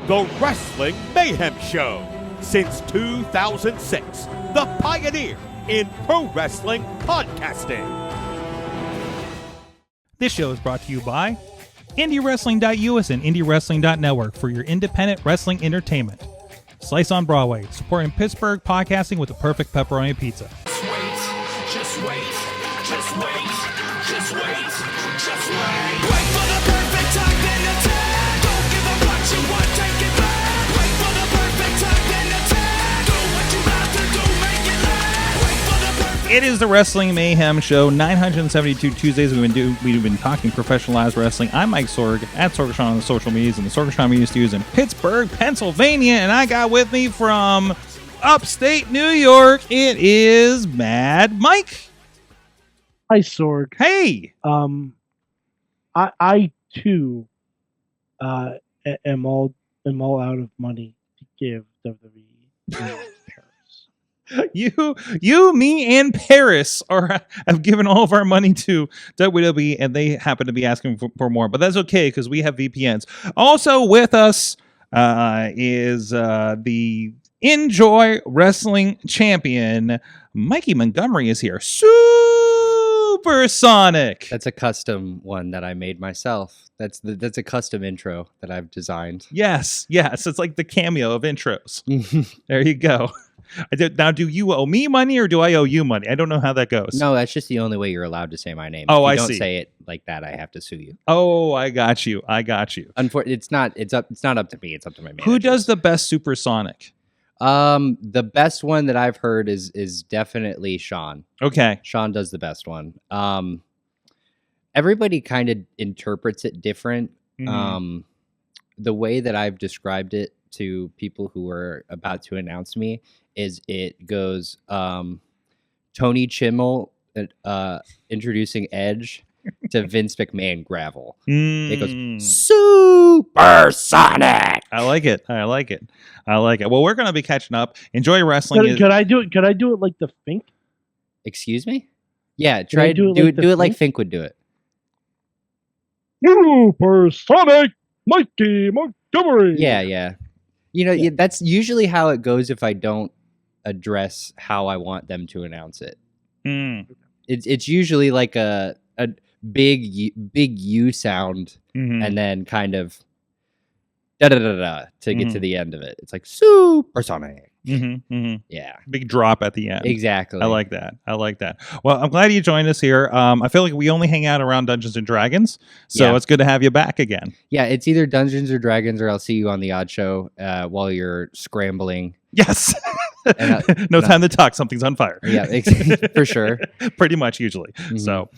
The Wrestling Mayhem Show. Since 2006, the pioneer in pro wrestling podcasting. This show is brought to you by IndieWrestling.us and IndieWrestling.network for your independent wrestling entertainment. Slice on Broadway, supporting Pittsburgh podcasting with the perfect pepperoni pizza. Just wait. Wait for the perfect time, then attack. Don't give up what you want, take it back. Wait for the perfect time, then attack. Do what you have to do, make it last. Wait for the perfect. It is the Wrestling Mayhem Show, 972 Tuesdays. We've been talking professionalized wrestling. I'm Mike Sorg, at Sorgatron on the social medias and the Sorgatron Media Studios in Pittsburgh, Pennsylvania. And I got with me from upstate New York, it is Mad Mike. Hi, Sorg. Hey. I too am all out of money to give WWE in Paris. You, me, and Paris have given all of our money to WWE, and they happen to be asking for more. But that's okay because we have VPNs. Also with us is the Enjoy Wrestling Champion Mikey Montgomery is here. Supersonic. That's a custom one that I made myself. That's a custom intro that I've designed. Yes. It's like the cameo of intros. There you go. Now, do you owe me money or do I owe you money? I don't know how that goes. No, that's just the only way you're allowed to say my name. Oh, if I you don't see. say it like that, I have to sue you. Oh, I got you. It's not up to me. It's up to my manager. Who does the best Supersonic? The best one that I've heard is definitely Sean. Okay. Sean does the best one. Everybody kind of interprets it different. Mhm. The way that I've described it to people who are about to announce me is it goes Tony Chimmel introducing Edge to Vince McMahon gravel. It goes Supersonic. I like it. Well, we're going to be catching up. Enjoy Wrestling. Could I do it? Could I do it like the Fink? Excuse me? Yeah, Can I try do do it it like like Fink would do it. Supersonic Mikey Montgomery. Yeah. That's usually how it goes if I don't address how I want them to announce it. It's usually like a big U sound and then kind of da da da da to get to the end of it. It's like Supersonic. Yeah. Big drop at the end. Exactly. I like that. Well, I'm glad you joined us here. I feel like we only hang out around Dungeons and Dragons, so Yeah. it's good to have you back again. Yeah, it's either Dungeons or Dragons, or I'll see you on the Odd Show while you're scrambling. Yes. And, no time to talk. Something's on fire. Yeah, for sure. Pretty much usually. Mhm. So,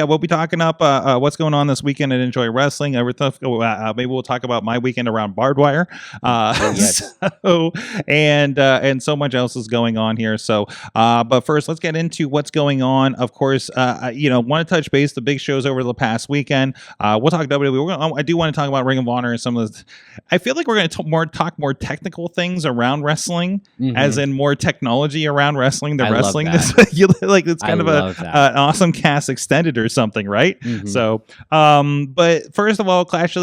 we'll be talking up what's going on this weekend at Enjoy Wrestling. Maybe we'll talk about my weekend around barbed wire. Yes. And so much else is going on here. So, but first, let's get into what's going on. Of course, want to touch base the big shows over the past weekend. We'll talk WWE. I do want to talk about Ring of Honor and some of the. I feel like we're going to talk more technical things around wrestling. As in more technology around wrestling. The I wrestling, love that. like it's kind I of love an that. awesome cast extended or something, right? So, but first of all, Clash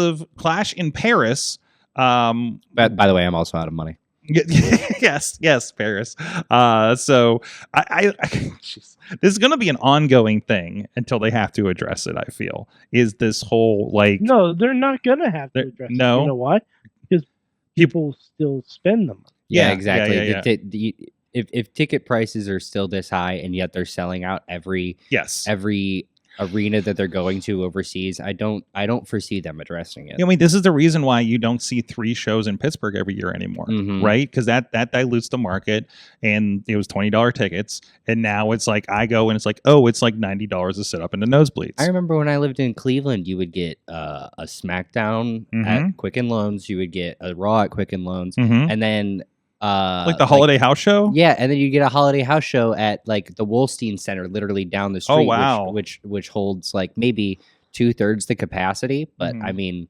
in Paris. But by the way, I'm also out of money. Yes, Paris. So jeez. This is going to be an ongoing thing until they have to address it. I feel is this whole like No, they're not gonna have to address it. no. You know why? Because people still spend them. Yeah, exactly. Yeah. If ticket prices are still this high and yet they're selling out every arena that they're going to overseas, I don't foresee them addressing it. I mean, this is the reason why you don't see 3 shows in Pittsburgh every year anymore, right? Because that dilutes the market, and it was $20 tickets, and now it's like I go and it's like, oh, it's like $90 to sit up in the nosebleeds. I remember when I lived in Cleveland, you would get a SmackDown at Quicken Loans, you would get a Raw at Quicken Loans, and then like the holiday house show. Yeah, and then you get a holiday house show at like the Wolstein Center, literally down the street. Oh wow! Which holds like maybe 2/3 the capacity, but I mean,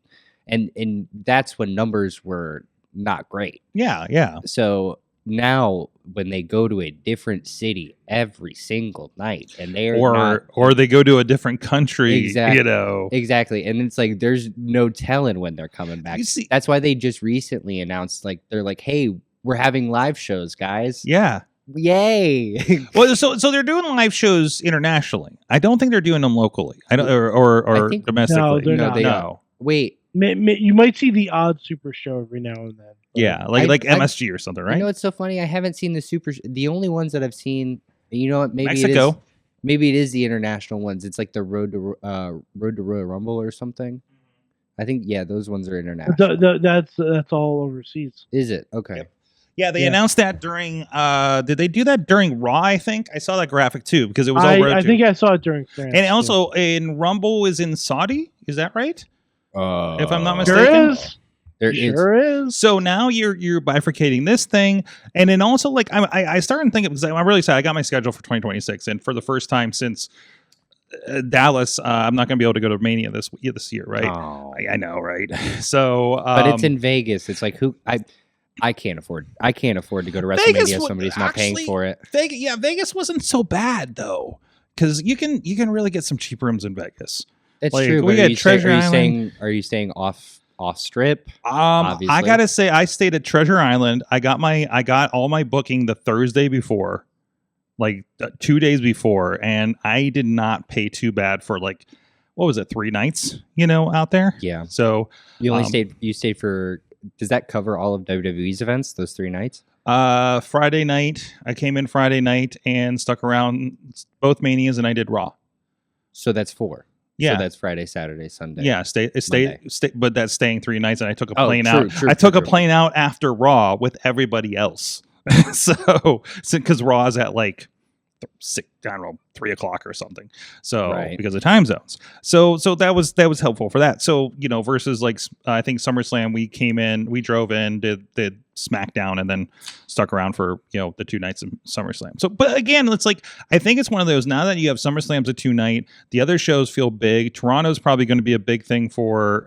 and that's when numbers were not great. Yeah. So now when they go to a different city every single night, and they are or they go to a different country, Exactly. you know. Exactly. And it's like there's no telling when they're coming back. You see- That's why they just recently announced, like, they're like, hey, we're having live shows, guys. Yeah. Yay. Well, so they're doing live shows internationally. I don't think they're doing them locally. I don't or I think- domestically. No, they're No, not. they No. Wait, You might see the odd super show every now and then. but- Yeah, like I- MSG or something, right? you know what's so funny? I haven't seen the only ones that I've seen, you know what, Mexico. maybe it is the international ones. It's like the Road to Royal Rumble or something. I think, yeah, those ones are international. That's all overseas. Is it? Okay. Yeah, they Yeah. announced that during. Did they do that during Raw? I think I saw that graphic too because it was all Road I to. think I saw it during France. And also in Rumble is in Saudi. Is that right? If I'm not Sure mistaken. is. There is. Sure is. So now you're bifurcating this thing, and then also like I started thinking because I'm really excited. I got my schedule for 2026, and for the first time since Dallas, I'm not going to be able to go to Mania this year, right? Oh. I know, right? So, But it's in Vegas. It's like I can't afford to go to WrestleMania Vegas if would- somebody's not paying actually- for it. Vegas wasn't so bad though, because you can really get some cheap rooms in Vegas. That's Like, true. we But got Treasure Island. Are you staying off strip? I Obviously. gotta say, I stayed at Treasure Island. I got all my booking the Thursday before, like 2 days before, and I did not pay too bad for like what was it, 3 nights, out there. Yeah. So You only stayed for. Does that cover all of WWE's events? Those 3 nights? Friday night, I came in Friday night and stuck around both Manias, and I did Raw. So that's 4. Yeah. So that's Friday, Saturday, Sunday. Yeah, stay, but that's staying 3 nights, and I took a Oh, plane true, out. true, I true, took a true. plane out after Raw with everybody else. so because Raw's at like 6, I don't know, 3 o'clock or something. So Right. because of time zones. So that was helpful for that. So versus like I think SummerSlam, we drove in, did SmackDown, and then stuck around for the 2 nights of SummerSlam. So, but again, it's like I think it's one of those, now that you have SummerSlam's a 2-night, the other shows feel big. Toronto's probably going to be a big thing for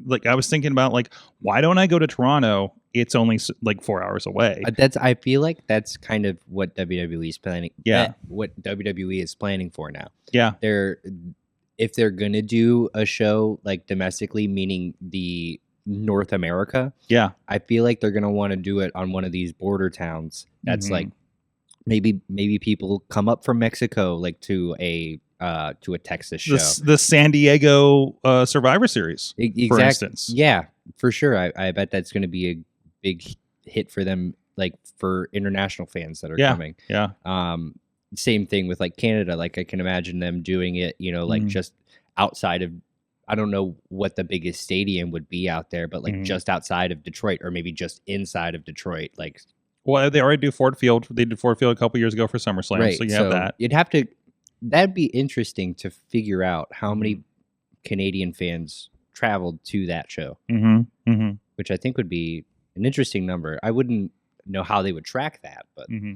like I was thinking about, like, why don't I go to Toronto? It's only like 4 hours away. I feel like that's kind of what WWE is planning. Yeah. What WWE is planning for now. Yeah. If they're gonna do a show like domestically, meaning the North America, Yeah. I feel like they're gonna want to do it on one of these border towns. That's Mhm. like maybe people come up from Mexico, like to a Texas show. The San Diego Survivor Series, for Exactly. instance. Yeah, for sure. I bet that's going to be a big hit for them, like for international fans that are coming. Yeah. Same thing with like Canada. Like I can imagine them doing it, like Mhm. just outside of. I don't know what the biggest stadium would be out there, but like Mhm. just outside of Detroit, or maybe just inside of Detroit. Like Well, they already do Ford Field. They did Ford Field a couple years ago for SummerSlam, right. so you have that. You'd have to. That'd be interesting to figure out how Mm-hmm. many Canadian fans traveled to that show, Mm-hmm. Mm-hmm. which I think would be an interesting number. I wouldn't know how they would track that, but Mm-hmm.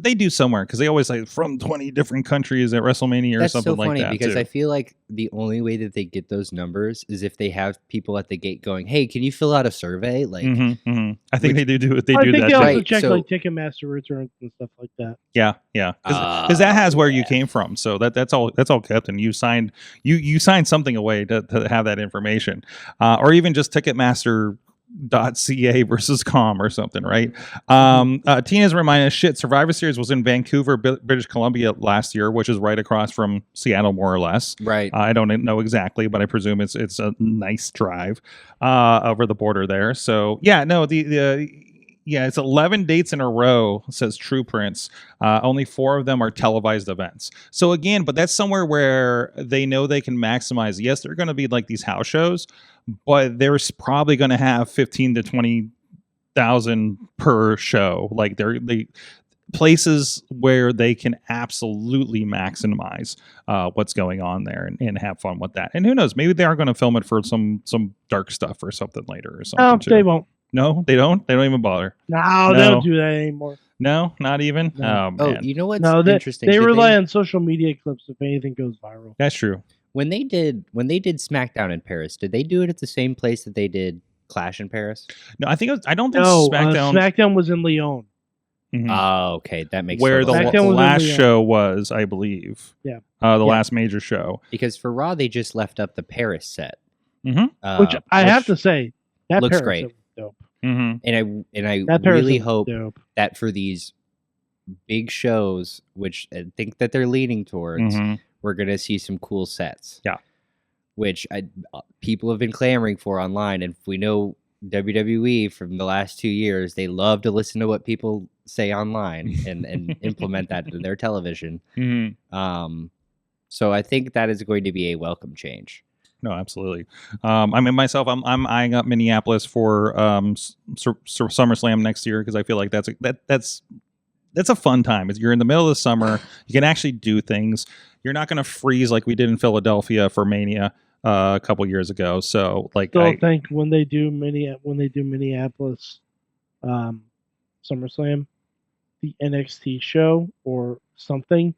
They do somewhere, because they always say from 20 different countries at WrestleMania or that's something so funny like that. because too. I feel like the only way that they get those numbers is if they have people at the gate going, "Hey, can you fill out a survey?" Like, Mhm, mhm. I think they do. They I do think that. they too. also Right, check so- like Ticketmaster returns and stuff like that. Yeah, because that has where you came from. So that's all kept, and you signed something away to have that information, or even just Ticketmaster.ca versus com or something, right? Tina's reminding us, shit, Survivor Series was in Vancouver, British Columbia last year, which is right across from Seattle, more or less. right. I don't know exactly, but I presume it's a nice drive over the border there. So yeah, no, it's 11 dates in a row, says True Prince. Only 4 of them are televised events. So again, but that's somewhere where they know they can maximize. Yes, they're going to be like these house shows, but they're probably going to have 15 to 20,000 per show. Like they places where they can absolutely maximize what's going on there and have fun with that. And who knows, maybe they are going to film it for some dark stuff or something later or something. No, too. they won't. No, they don't. They don't even bother. No, they don't do that anymore. No, not even. No. Oh Oh, man, you know what's No, they interesting? they Did rely on social media clips if anything goes viral. that's true. when they did SmackDown in Paris. Did they do it at the same place that they did Clash in Paris? No, I think I don't think No, SmackDown. SmackDown was in Lyon. Mhm. Oh, okay, that makes Where total the sense. SmackDown was in last Lyon. show was, I believe. Yeah. The last major show. Because for Raw they just left up the Paris set, Mm-hmm. Which I have to say, that looks Paris great. was dope. Mm-hmm. and I That Paris really was hope dope. that for these big shows, which I think that they're leaning towards, Mm-hmm. we're gonna see some cool sets. Yeah. Which people have been clamoring for online, and if we know WWE from the last 2 years, they love to listen to what people say online and implement that into their television. Mm-hmm. So I think that is going to be a welcome change. No, absolutely. I mean, myself, I'm eyeing up Minneapolis for SummerSlam next year because I feel like that's a fun time. You're in the middle of the summer. You can actually do things. You're not going to freeze like we did in Philadelphia for Mania a couple years ago. So, like, So I think when they do Minneapolis SummerSlam, the NXT show or something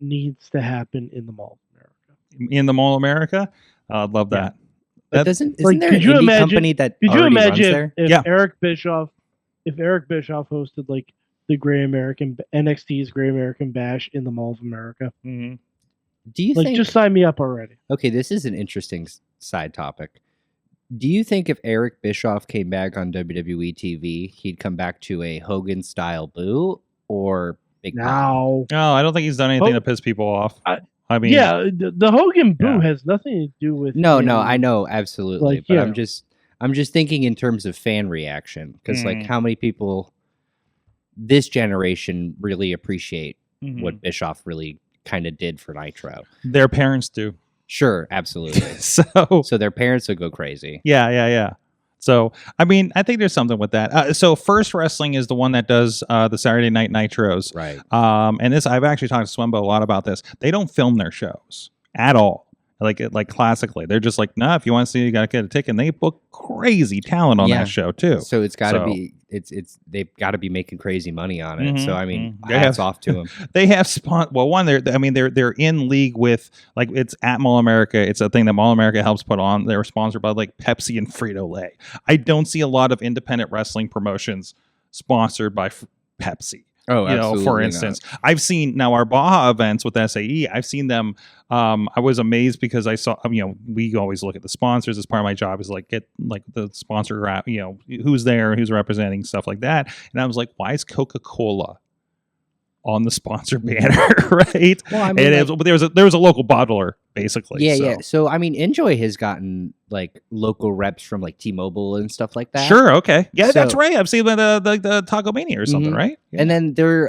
needs to happen in the Mall of America. in the Mall of America, I'd love that. But That- isn't there an could you indie imagine- company that Could you already runs imagine there? if Yeah. Eric Bischoff hosted like the NXT's Great American Bash in the Mall of America? Mhm. Do you Like, think? just sign me up already. Okay, this is an interesting side topic. Do you think if Eric Bischoff came back on WWE TV, he'd come back to a Hogan style boo or Big Pop? Now, No, I don't think he's done anything Oh. to piss people off. I- mean, yeah, the Hogan boo Yeah. has nothing to do with No, him. I know absolutely, Like, but yeah. I'm just thinking in terms of fan reaction because like Mm. how many people this generation really appreciate Mhm. what Bischoff really kind of did for Nitro. their parents do. Sure, absolutely. So So their parents would go crazy. yeah. So I mean, I think there's something with that. So First Wrestling is the one that does the Saturday Night Nitros. Right. And this, I've actually talked to Swembo a lot about this. They don't film their shows at all. Like classically, they're just like, nah, if you want to see, you got to get a ticket. And they book crazy talent on Yeah. that show too. So it's got to So- be it's they've got to be making crazy money on it. So Mhm, I mean, mhm. They hats have- off to them. They have they're in league with, like, it's at Mall America. It's a thing that Mall America helps put on. They're sponsored by like Pepsi and Frito-Lay. I don't see a lot of independent wrestling promotions sponsored by Pepsi. Oh, You know, for absolutely instance, I've seen now our Baja events with SAE. I've seen them. I was amazed because I saw, we always look at the sponsors as part of my job is like get like the sponsor, who's there, who's representing, stuff like that. And I was like, why is Coca-Cola on the sponsor banner, right? Well, I mean, And like- there was a local bottler basically. Yeah, so. yeah. So I mean, Enjoy has gotten like local reps from like T-Mobile and stuff like that. Sure, okay, yeah, that's So- right. I've seen the Taco Mania or something, Mhm. right? Yeah. And then their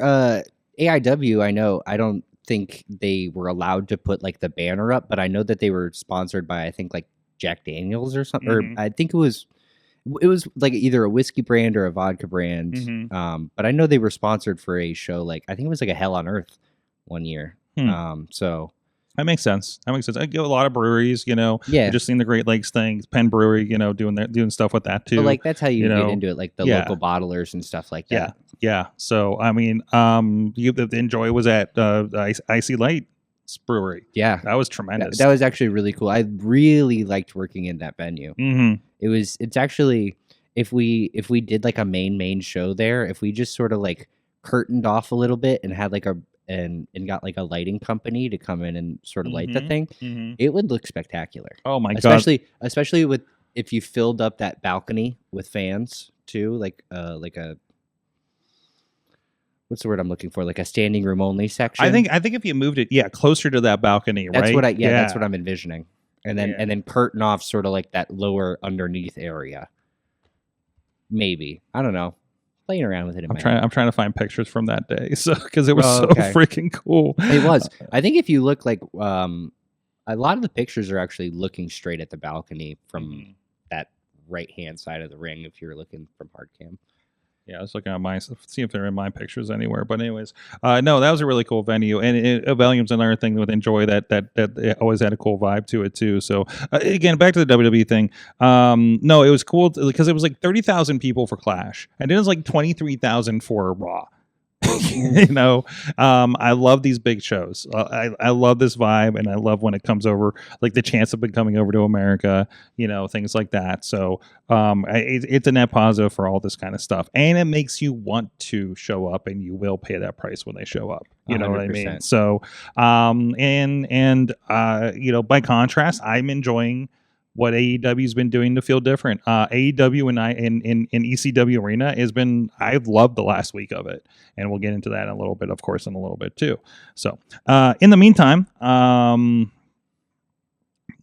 AIW, I know, I don't think they were allowed to put like the banner up, but I know that they were sponsored by I think like Jack Daniels or something. Mhm. Or I think it was like either a whiskey brand or a vodka brand. Mhm. But I know they were sponsored for a show like I think it was like a Hell on Earth one year. So That makes sense. I go a lot of breweries, yeah, I've just seen the Great Lakes thing, Penn Brewery, doing stuff with that too. but like that's how you you get know, into it, like the yeah. local bottlers and stuff like yeah, that. yeah. So I mean, the Enjoy was at Icy Light Brewery. Yeah. That was tremendous. That was actually really cool. I really liked working in that venue. Mm-hmm. It's actually if we did like a main show there, if we just sort of like curtained off a little bit and had like and got like a lighting company to come in and sort of light the Mhm. thing, Mm-hmm. it would look spectacular. Oh my god! Especially with if you filled up that balcony with fans too, like a what's the word I'm looking for? Like a standing room only section. I think if you moved it, closer to that balcony, that's right? that's what I'm envisioning. And then Yeah. and then curtain off sort of like that lower underneath area. Maybe. I don't know. Playing around with it in my head. I'm trying to find pictures from that day, so because it was Oh, so okay. freaking cool. It was. I think if you look like a lot of the pictures are actually looking straight at the balcony from Mhm. that right hand side of the ring if you're looking from hard cam. Yeah, I was looking at mine, see if they're in my pictures anywhere. But anyways, no, that was a really cool venue, and Volume's another thing with Enjoy that it always had a cool vibe to it too. So again, back to the WWE thing. No, it was cool because it was like 30,000 people for Clash, and it was like 23,000 for Raw. I love these big shows. I love this vibe, and I love when it comes over, like the chance of it coming over to America, things like that. So it's a net positive for all this kind of stuff, and it makes you want to show up, and you will pay that price when they show up. You know what I mean? 100%. So, by contrast, I'm enjoying what AEW's been doing to feel different. AEW in ECW Arena I've loved the last week of it, and we'll get into that in a little bit, of course, in a little bit too. So, in the meantime,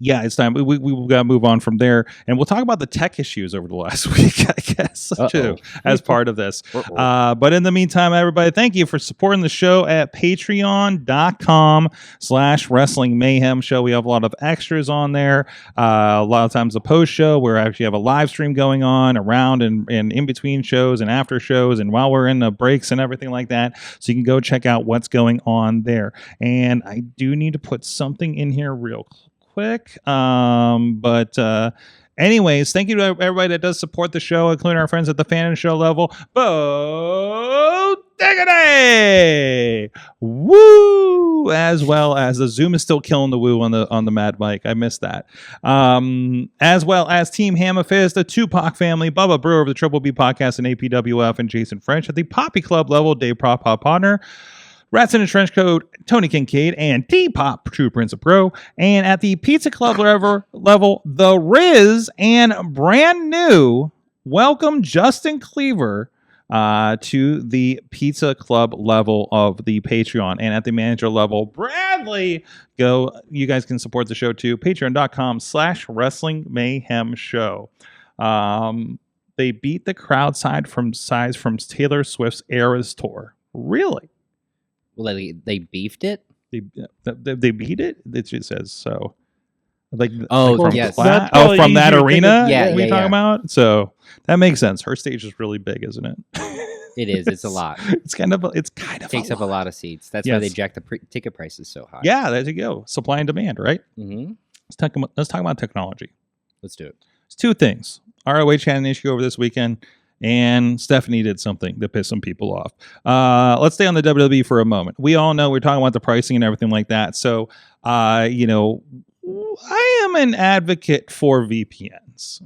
it's time. We got to move on from there, and we'll talk about the tech issues over the last week, I guess, too, as part of this. But in the meantime, everybody, thank you for supporting the show at patreon.com/Wrestling Mayhem Show. We have a lot of extras on there. A lot of times a post show where we actually have a live stream going on around and in between shows and after shows, and while we're in the breaks and everything like that. So you can go check out what's going on there. And I do need to put something in here real quick. Anyways, thank you to everybody that does support the show, including our friends at the Fan and Show level. Bo Diggity! Woo! As well as the Zoom is still killing the woo on the Mad Mic. I missed that. As well as Team Hammerfist, the Tupac family, Bubba Brewer of the Triple B Podcast and APWF, and Jason French at the Poppy Club level, Dave Pop Partner. Rats in a Trench Coat, Tony Kincaid, and T-Pop, True Prince of Pro. And at the Pizza Club level, the Rizz, and brand new, welcome Justin Cleaver to the Pizza Club level of the Patreon. And at the manager level, Bradley, you guys can support the show too, patreon.com/Wrestling Mayhem Show. They beat the crowd size from Taylor Swift's Eras tour. Really? Well, they beefed it. They beat it. It just says so. Yes. From that arena. Yeah, talking about. So that makes sense. Her stage is really big, isn't it? It is. It's a lot. It's kind of takes up a lot of seats. That's why they jack the ticket prices so high. Yeah, there you go. Supply and demand, right? Mm-hmm. Let's talk about technology. Let's do it. It's two things. ROH had an issue over this weekend, and Stephanie did something that pissed some people off. Let's stay on the WWE for a moment. We all know we're talking about the pricing and everything like that. So, I am an advocate for VPNs,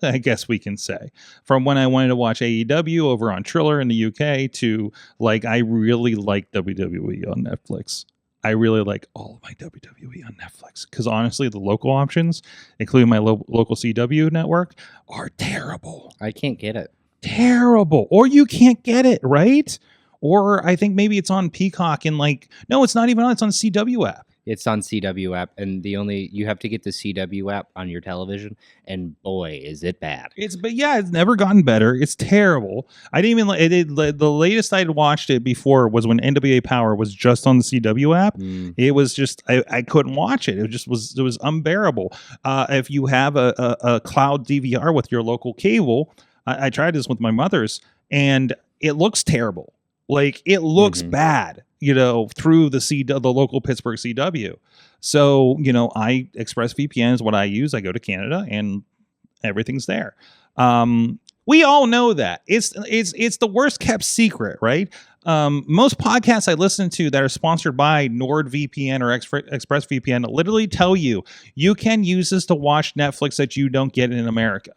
I guess we can say. From when I wanted to watch AEW over on Triller in the UK to, I really like WWE on Netflix. I really like all of my WWE on Netflix because honestly, the local options, including my local CW network, are terrible. I can't get it. Terrible. Or you can't get it, right? Or I think maybe it's on Peacock and no, it's not even on. It's on CW app. It's on CW app, and you have to get the CW app on your television, and boy, is it bad. It's never gotten better. It's terrible. I didn't even the latest I'd watched it before was when NWA Power was just on the CW app. It was just I couldn't watch it. It was unbearable. If you have a cloud DVR with your local cable, I tried this with my mother's, and it looks terrible. It looks bad. Through the local Pittsburgh CW. So, I ExpressVPN is what I use. I go to Canada and everything's there. We all know that. It's the worst kept secret, right? Most podcasts I listen to that are sponsored by NordVPN or ExpressVPN literally tell you can use this to watch Netflix that you don't get in America.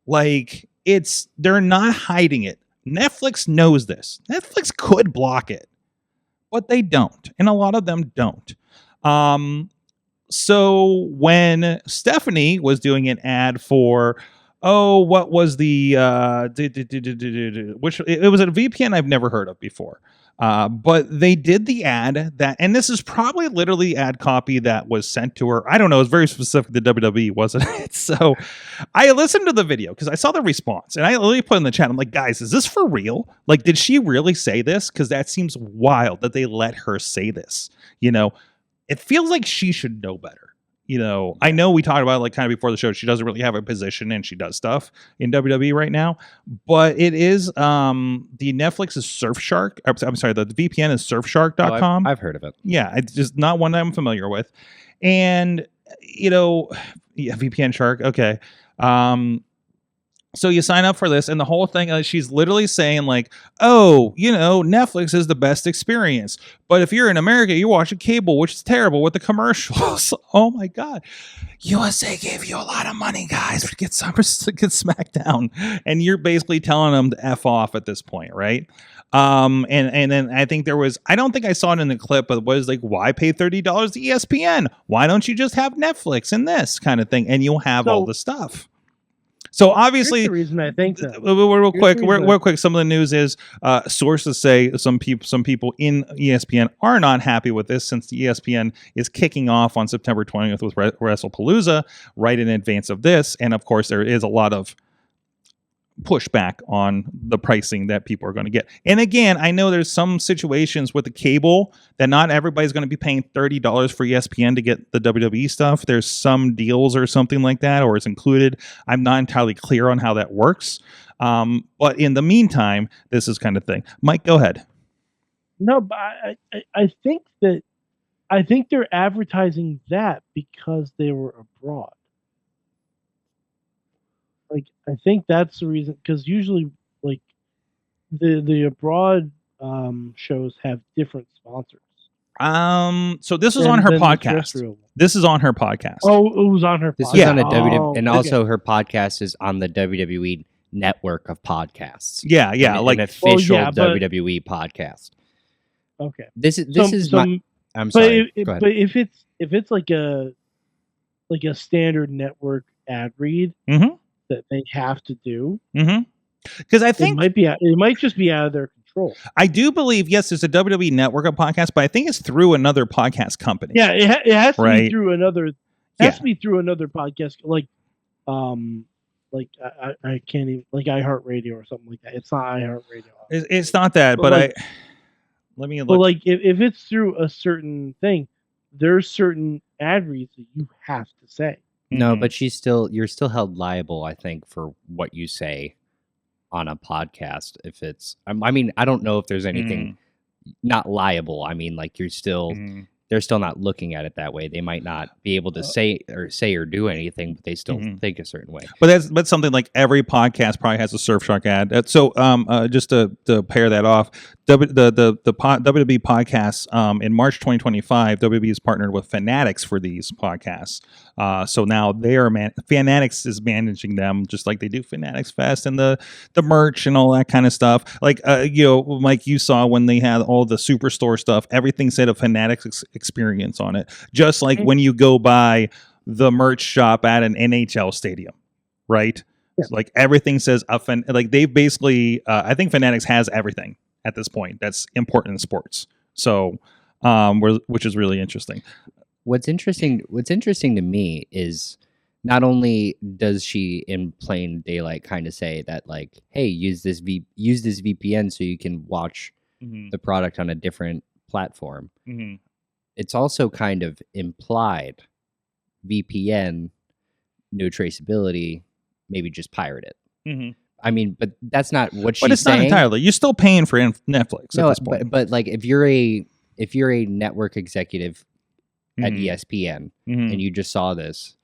They're not hiding it. Netflix knows this. Netflix could block it, but they don't, and a lot of them don't. So when Stephanie was doing an ad for, what was the which it was a VPN I've never heard of before, but they did the ad and this is probably literally ad copy that was sent to her. I don't know. It's very specific to WWE, wasn't it? So I listened to the video because I saw the response, and I literally put in the chat, I'm like, guys, is this for real? Did she really say this? Because that seems wild that they let her say this. It feels like she should know better. I know we talked about kind of before the show, she doesn't really have a position and she does stuff in WWE right now, but it is the Netflix is Surfshark. I'm sorry, the VPN is surfshark.com. I've heard of it. Yeah, it's just not one that I'm familiar with. And, VPN Shark. Okay. So you sign up for this, and the whole thing, she's literally saying like, oh, Netflix is the best experience. But if you're in America, you watch a cable, which is terrible with the commercials. Oh my God. USA gave you a lot of money, guys, to get SmackDown. And you're basically telling them to F off at this point, right? And then I think I don't think I saw it in the clip, but it was like, why pay $30 to ESPN? Why don't you just have Netflix and this kind of thing? And you'll have all the stuff. So obviously, the reason I think that. real quick, some of the news is sources say some people in ESPN are not happy with this, since the ESPN is kicking off on September 20th with WrestlePalooza right in advance of this, and of course there is a lot of pushback on the pricing that people are going to get. And again, I know there's some situations with the cable that not everybody's going to be paying $30 for ESPN to get the WWE stuff. There's some deals or something like that, or it's included. I'm not entirely clear on how that works. But in the meantime, this is kind of thing. Mike, go ahead. No, but I think they're advertising that because they were abroad. Like, I think that's the reason, because usually, like, the abroad shows have different sponsors. So this was on her podcast. This is on her podcast. Oh, it was on her podcast. This was on a WWE, and also her podcast is on the WWE network of podcasts. Yeah, like an official WWE podcast. Okay, this is my. I'm sorry. Go ahead. But if it's like a standard network ad read. Mm-hmm. That they have to do, because I think it might just be out of their control. I do believe, yes, there's a WWE network of podcasts, but I think it's throrough another podcast company. Yeah, it has to be through another. It has to be through another podcast, like I can't even, like iHeartRadio or something like that. It's not iHeartRadio. It's not that, but like, let me look. But like if it's through a certain thing, there's certain ad reads that you have to say. No, but you're still held liable, I think, for what you say on a podcast. If it's, I mean, I don't know if there's anything not liable. I mean, like they're still not looking at it that way. They might not be able to say or do anything, but they still think a certain way. But that's something like every podcast probably has a Surfshark ad. So just to pair that off, the WWE podcasts in March 2025, WWE is partnered with Fanatics for these podcasts. So now Fanatics is managing them, just like they do Fanatics Fest and the merch and all that kind of stuff. Like Mike, you saw when they had all the Superstore stuff, everything said a Fanatics experience on it. Just like when you go by the merch shop at an NHL stadium, right? Yeah. So like everything says like they basically, I think Fanatics has everything at this point that's important in sports. So, which is really interesting. What's interesting to me is not only does she in plain daylight kind of say that, like, hey, use this VPN so you can watch the product on a different platform. It's also kind of implied VPN, no traceability, maybe just pirate it. I mean, but that's not what she's saying. But it's not entirely. You're still paying for Netflix at this point. But like if you're a network executive at ESPN and you just saw this,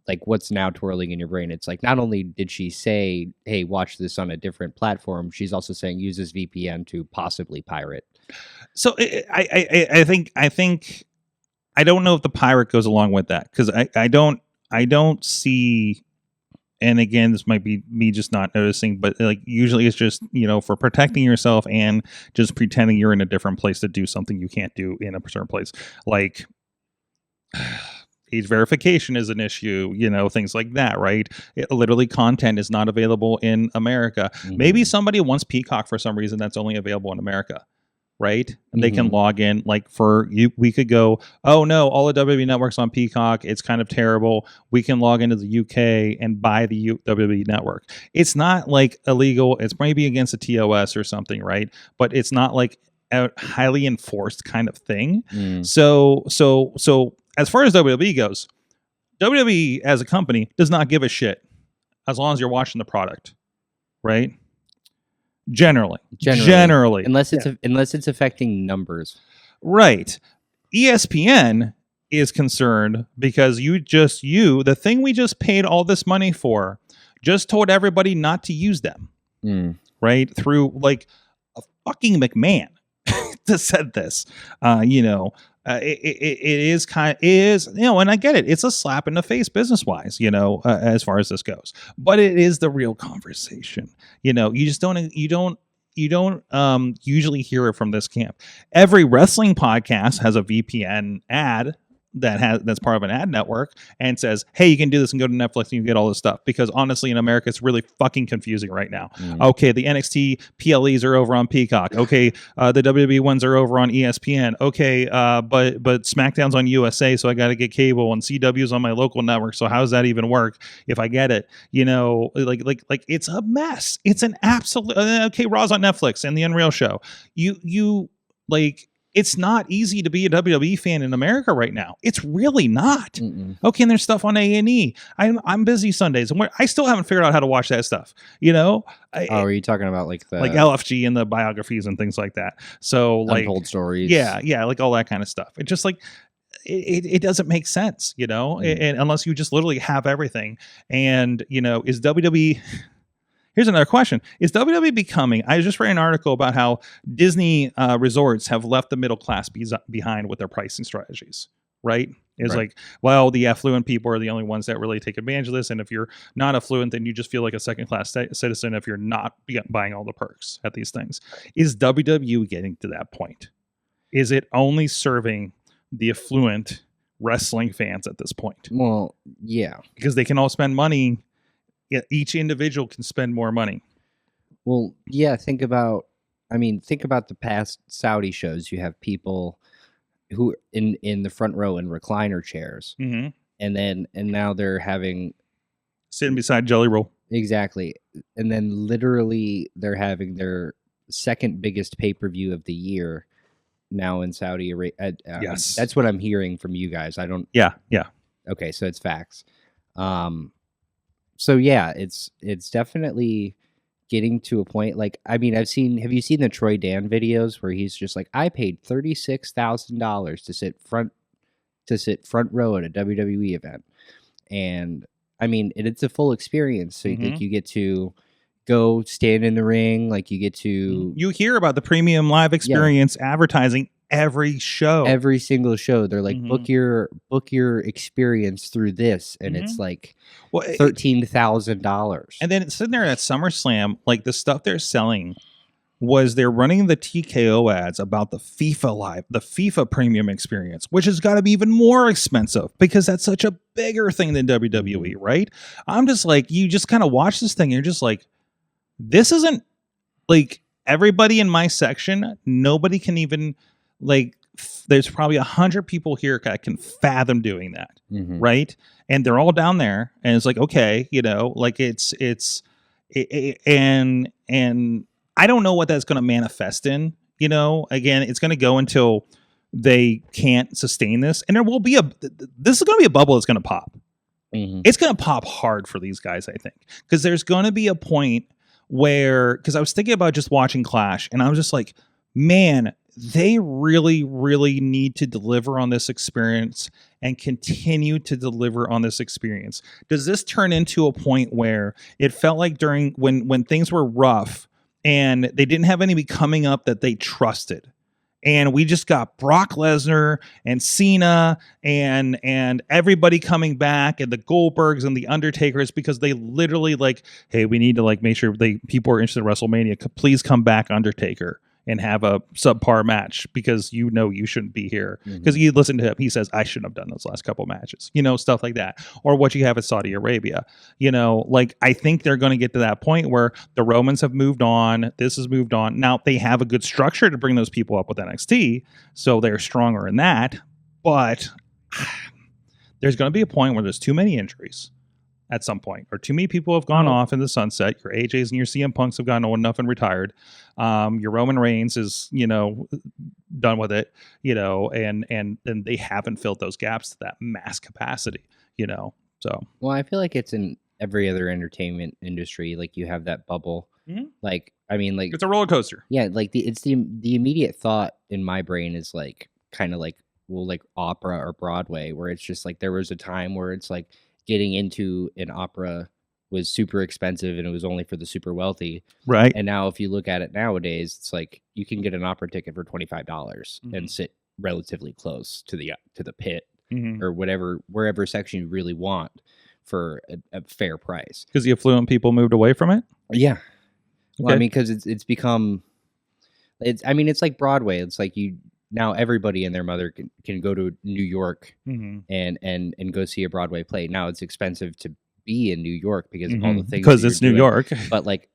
like what's now twirling in your brain? It's like not only did she say, hey, watch this on a different platform, she's also saying use this VPN to possibly pirate. So I think I don't know if the pirate goes along with that, because I don't see. And again, this might be me just not noticing, but like usually it's just, for protecting yourself and just pretending you're in a different place to do something you can't do in a certain place. Like age verification is an issue, things like that, right? Literally content is not available in America. Maybe somebody wants Peacock for some reason that's only available in America. Right? And they can log in, like we could go, oh no, all the WWE networks on Peacock, it's kind of terrible. We can log into the UK and buy the WWE network. It's not like illegal. It's maybe against a TOS or something, right? But it's not like a highly enforced kind of thing. So as far as WWE goes, WWE as a company does not give a shit as long as you're watching the product, right? Generally, unless it's affecting numbers, right? ESPN is concerned because the thing we just paid all this money for just told everybody not to use them, right? Through like a fucking McMahon that said this, it is and I get it. It's a slap in the face business wise, as far as this goes, but it is the real conversation. You just don't usually hear it from this camp. Every wrestling podcast has a VPN ad that's part of an ad network and says, hey, you can do this and go to Netflix and you get all this stuff, because honestly in America it's really fucking confusing right now. Okay, the NXT PLEs are over on Peacock. Okay, the WWE ones are over on ESPN. Okay, but SmackDown's on USA, so I got to get cable, and CW's on my local network, so how does that even work if I get it? Like it's a mess. It's an absolute okay, Raw's on Netflix and the Unreal Show. You it's not easy to be a WWE fan in America right now. It's really not. Okay, and there's stuff on A&E. I'm busy Sundays, and I still haven't figured out how to watch that stuff. Are you talking about like LFG and the biographies and things like that? So like Untold Stories. Yeah, like all that kind of stuff. It just like it doesn't make sense, and unless you just literally have everything. And is WWE? Here's another question. Is WWE becoming... I just read an article about how Disney resorts have left the middle class behind with their pricing strategies, right? It's like, well, the affluent people are the only ones that really take advantage of this. And if you're not affluent, then you just feel like a second-class citizen if you're not buying all the perks at these things. Is WWE getting to that point? Is it only serving the affluent wrestling fans at this point? Well, yeah. Because they can all spend money... each individual can spend more money. Well, yeah, think about the past Saudi shows. You have people who in the front row in recliner chairs. And now they're having sitting beside Jelly Roll. Exactly. And then literally they're having their second biggest pay-per-view of the year now in Saudi Arabia. Yes. That's what I'm hearing from you guys. Yeah. Okay, so it's facts. So yeah, it's definitely getting to a point. Like, have you seen the Troy Dan videos where he's just like, I paid $36,000 to sit front row at a WWE event, and it's a full experience. So you get to go stand in the ring, like you hear about the premium live experience advertising. Every single show, they're like, book your experience through this, and it's like $13,000. And then it's sitting there at SummerSlam, like the stuff they're selling was they're running the TKO ads about the FIFA premium experience, which has got to be even more expensive because that's such a bigger thing than WWE, right? I'm just like, you just kind of watch this thing, and you're just like, this isn't like everybody in my section. Nobody can even. Like, there's probably 100 people here that can fathom doing that, right? And they're all down there, and it's like, okay, like and I don't know what that's going to manifest in. Again, it's going to go until they can't sustain this, and there will be this is going to be a bubble that's going to pop. It's going to pop hard for these guys, I think, because there's going to be a point where, because I was thinking about just watching Clash, and I was just like, man, they really, really need to deliver on this experience and continue to deliver on this experience. Does this turn into a point where it felt like during when things were rough and they didn't have anybody coming up that they trusted, and we just got Brock Lesnar and Cena and everybody coming back, and the Goldbergs and the Undertakers, because they literally like, hey, we need to like make sure people are interested in WrestleMania. Please come back, Undertaker, and have a subpar match, because you shouldn't be here. Because you listen to him, he says, I shouldn't have done those last couple matches, stuff like that. Or what you have at Saudi Arabia, like, I think they're going to get to that point where the Romans have moved on. This has moved on. Now they have a good structure to bring those people up with NXT, so they're stronger in that. But there's going to be a point where there's too many injuries at some point, or too many people have gone off in the sunset. Your AJs and your CM Punks have gotten old enough and retired. Your Roman Reigns is, done with it, and they haven't filled those gaps to that mass capacity, so. Well, I feel like it's in every other entertainment industry. Like, you have that bubble. Like, it's a roller coaster. Yeah. Like the immediate thought in my brain is like, kind of like, well, like opera or Broadway, where it's just like, there was a time where it's like, getting into an opera was super expensive and it was only for the super wealthy. Right. And now if you look at it nowadays, it's like you can get an opera ticket for $25 and sit relatively close to the pit or wherever section you really want for a fair price. Because the affluent people moved away from it? Yeah. Well, I Okay. mean, because it's become, it's like Broadway. It's like now everybody and their mother can go to New York and go see a Broadway play. Now it's expensive to be in New York because of all the things. Because that it's you're New doing. York. But like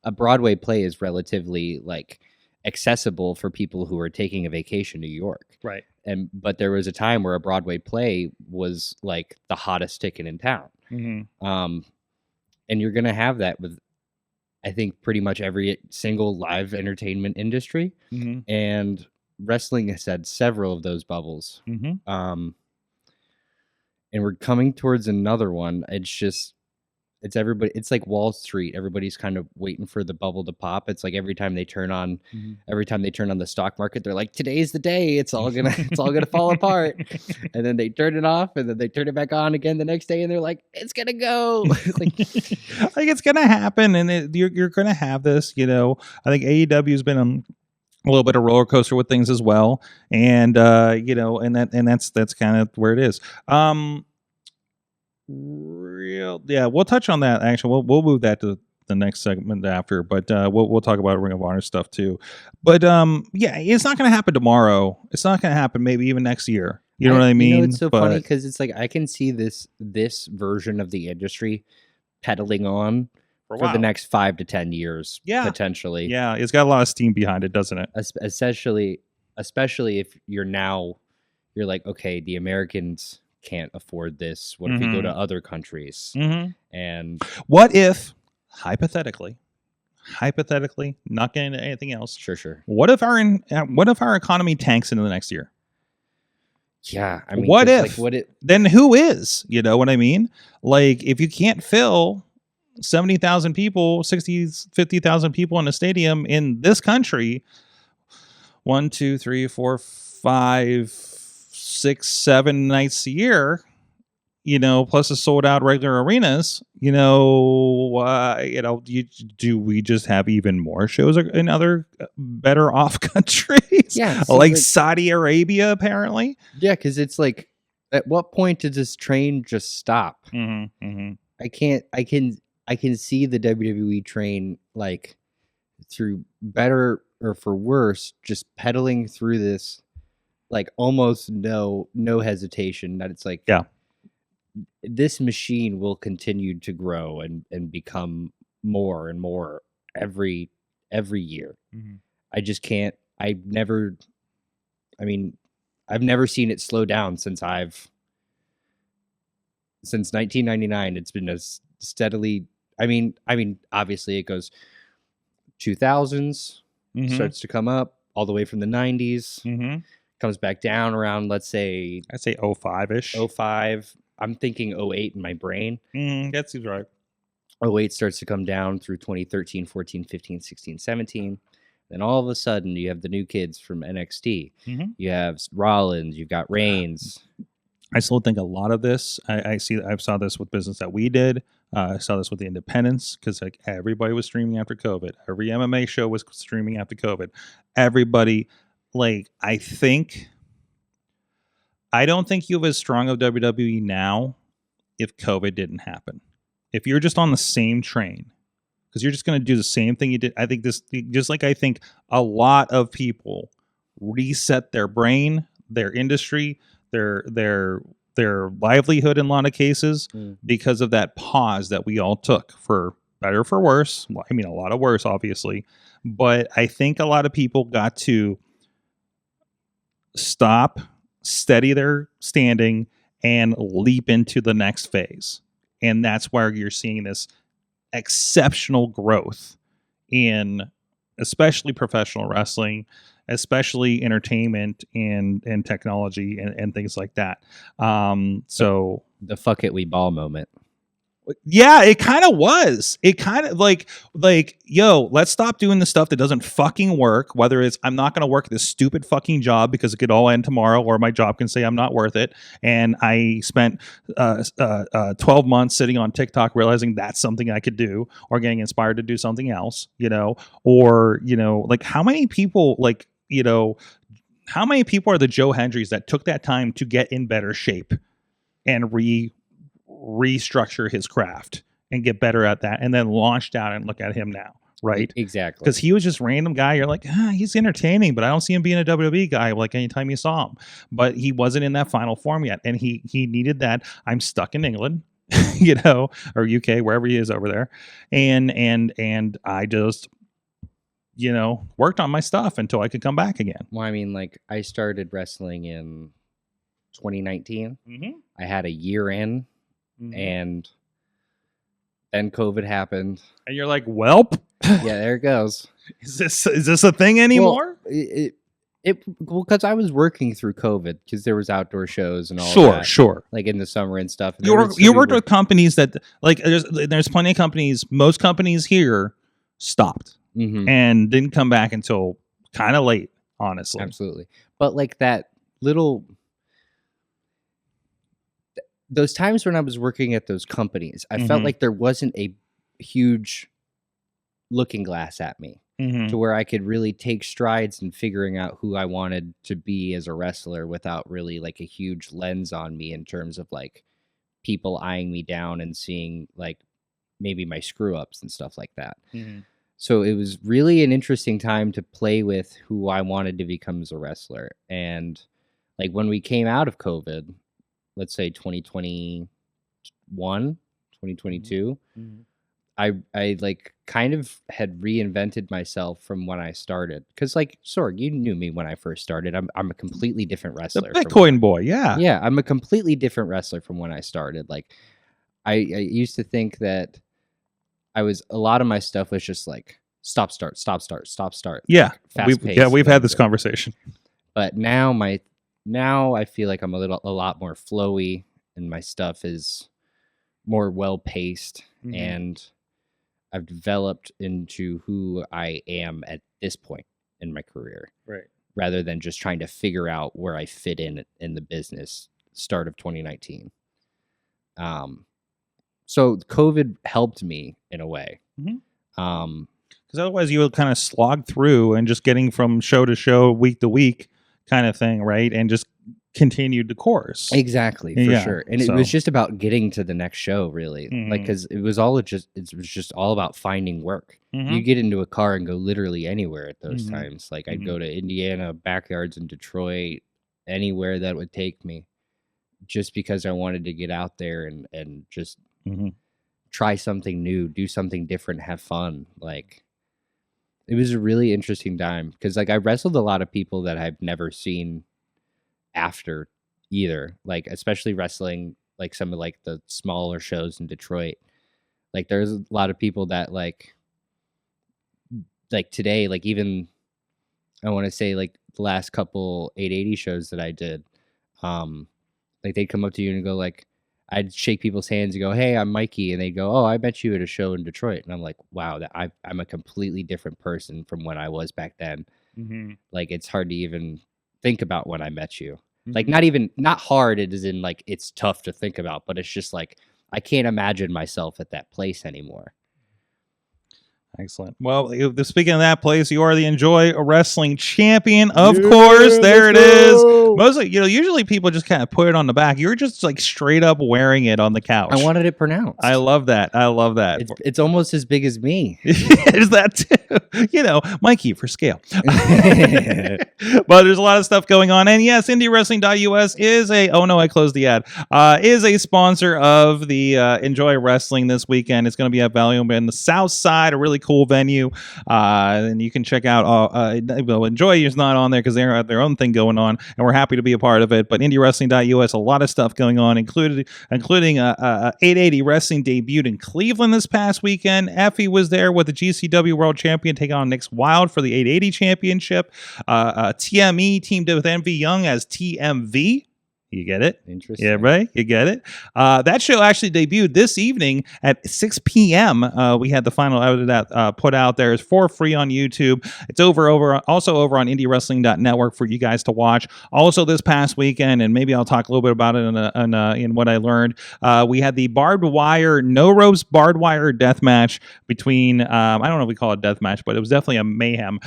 a Broadway play is relatively like accessible for people who are taking a vacation to New York. Right. But there was a time where a Broadway play was like the hottest ticket in town. And you're going to have that with, I think, pretty much every single live entertainment industry. And wrestling has had several of those bubbles. And we're coming towards another one. It's everybody. It's like Wall Street. Everybody's kind of waiting for the bubble to pop. It's like every time they turn on the stock market, they're like, "Today's the day. It's all gonna fall apart." And then they turn it off, and then they turn it back on again the next day, and they're like, "It's gonna go." Like it's gonna happen, and you're gonna have this. I think AEW's been a little bit of roller coaster with things as well, and that's kind of where it is. We'll touch on that. Actually, we'll move that to the next segment after, but we'll talk about Ring of Honor stuff too. But it's not going to happen tomorrow. It's not going to happen maybe even next year. You know what I mean? It's so funny because it's like I can see this version of the industry pedaling on for the next 5 to 10 years, potentially. Yeah, it's got a lot of steam behind it, doesn't it? Especially if you're like, okay, the Americans can't afford this. What if we go to other countries? And what if, hypothetically, not getting into anything else? Sure. What if our economy tanks into the next year? Yeah, I mean, what if? Then who is? You know what I mean? Like, if you can't fill 70,000 people, 50,000 people in a stadium in this country, 1, 2, 3, 4, 5, 6, 7 nights a year, plus the sold out regular arenas, do we just have even more shows in other better off countries? Yeah, like Saudi Arabia, apparently. Yeah, because it's like, at what point does this train just stop? I can see the WWE train, like, through better or for worse, just pedaling through this, like, almost no hesitation, that it's like, this machine will continue to grow and become more and more every year. I've never seen it slow down since 1999. It's been a steadily, obviously it goes 2000s, starts to come up all the way from the 90s, comes back down around, let's say, I'd say 05-ish. 05. I'm thinking 08 in my brain. That seems right. 08 starts to come down through 2013, 14, 15, 16, 17. Then all of a sudden, you have the new kids from NXT. You have Rollins. You've got Reigns. I still think a lot of this. I saw this with business that we did. I saw this with the independents because like everybody was streaming after COVID. Every MMA show was streaming after COVID. Everybody, like, I don't think you have as strong of WWE now if COVID didn't happen. If you're just on the same train, because you're just going to do the same thing you did. I think I think a lot of people reset their brain, their industry, their livelihood in a lot of cases because of that pause that we all took, for better or for worse. Well, I mean, a lot of worse, obviously. But I think a lot of people got to stop, steady their standing, and leap into the next phase. And that's where you're seeing this exceptional growth in especially professional wrestling, especially entertainment and technology and things like that. So the fuck it, we ball moment. Yeah, it kind of was. It kind of like, yo, let's stop doing the stuff that doesn't fucking work. Whether it's I'm not going to work this stupid fucking job because it could all end tomorrow, or my job can say I'm not worth it. And I spent 12 months sitting on TikTok realizing that's something I could do, or getting inspired to do something else, or, like how many people how many people are the Joe Hendrys that took that time to get in better shape and restructure his craft and get better at that, and then launched out, and look at him now, right? Exactly. Because he was just random guy. You're like, he's entertaining, but I don't see him being a WWE guy like anytime you saw him. But he wasn't in that final form yet, and he needed that. I'm stuck in England, or UK, wherever he is over there, and I just worked on my stuff until I could come back again. Well, I mean, like I started wrestling in 2019. Mm-hmm. I had a year in. Mm-hmm. And then COVID happened. And you're like, welp. Yeah, there it goes. Is this a thing anymore? Well, because I was working through COVID, because there was outdoor shows and all that. Sure. Like in the summer and stuff. And You worked with companies that, like, there's plenty of companies, most companies here stopped and didn't come back until kind of late, honestly. Absolutely. But like that little... Those times when I was working at those companies, I felt like there wasn't a huge looking glass at me to where I could really take strides in figuring out who I wanted to be as a wrestler without really like a huge lens on me in terms of like people eyeing me down and seeing like maybe my screw ups and stuff like that. So it was really an interesting time to play with who I wanted to become as a wrestler. And like when we came out of COVID, let's say 2021, 2022, I like kind of had reinvented myself from when I started. Because like Sorg, you knew me when I first started. I'm a completely different wrestler. The Bitcoin boy, yeah. Yeah, I'm a completely different wrestler from when I started. Like I used to think that a lot of my stuff was just like stop, start. Yeah, Fast-paced, we've had this conversation. But now I feel like I'm a lot more flowy, and my stuff is more well paced, and I've developed into who I am at this point in my career, right? Rather than just trying to figure out where I fit in the business. Start of 2019. So COVID helped me in a way. Because otherwise you would kind of slog through and just getting from show to show, week to week kind of thing, right? And just continued the course. Exactly, for sure. And it was just about getting to the next show, really. Like, because it was just all about finding work. You get into a car and go literally anywhere at those times. Like I'd go to Indiana, backyards in Detroit, anywhere that would take me, just because I wanted to get out there and just try something new, do something different, have fun. Like, it was a really interesting time because like I wrestled a lot of people that I've never seen after either, like especially wrestling like some of like the smaller shows in Detroit. Like there's a lot of people that like today, like even I want to say like the last couple 880 shows that I did, like they'd come up to you and go like, I'd shake people's hands and go, "Hey, I'm Mikey," and they'd go, "Oh, I met you at a show in Detroit," and I'm like, "Wow, I'm a completely different person from when I was back then." Like it's hard to even think about when I met you. Like not hard. It is in like it's tough to think about, but it's just like I can't imagine myself at that place anymore. Excellent. Well, speaking of that place, you are the Enjoy Wrestling Champion, of course. There it is. Mostly, usually people just kind of put it on the back. You're just like straight up wearing it on the couch. I wanted it pronounced. I love that. It's almost as big as me. Is that too? Mikey for scale. But there's a lot of stuff going on. And yes, IndieWrestling.us is I closed the ad. Is a sponsor of the Enjoy Wrestling this weekend. It's going to be at Valium in the South Side, a really cool venue, and you can check out Enjoy is not on there because they have their own thing going on, and we're happy to be a part of it. But IndieWrestling.us, a lot of stuff going on, including 880 Wrestling debuted in Cleveland this past weekend. Effie was there with the GCW World Champion taking on Nick Wild for the 880 Championship. TME teamed with Envy Young as TMV. You get it? Interesting. Yeah, right? You get it? That show actually debuted this evening at 6 p.m. We had the final out of that put out there. It's for free on YouTube. It's also over on indiewrestling.network for you guys to watch. Also this past weekend, and maybe I'll talk a little bit about it in what I learned, we had the no ropes barbed wire death match between, I don't know if we call it death match, but it was definitely a mayhem,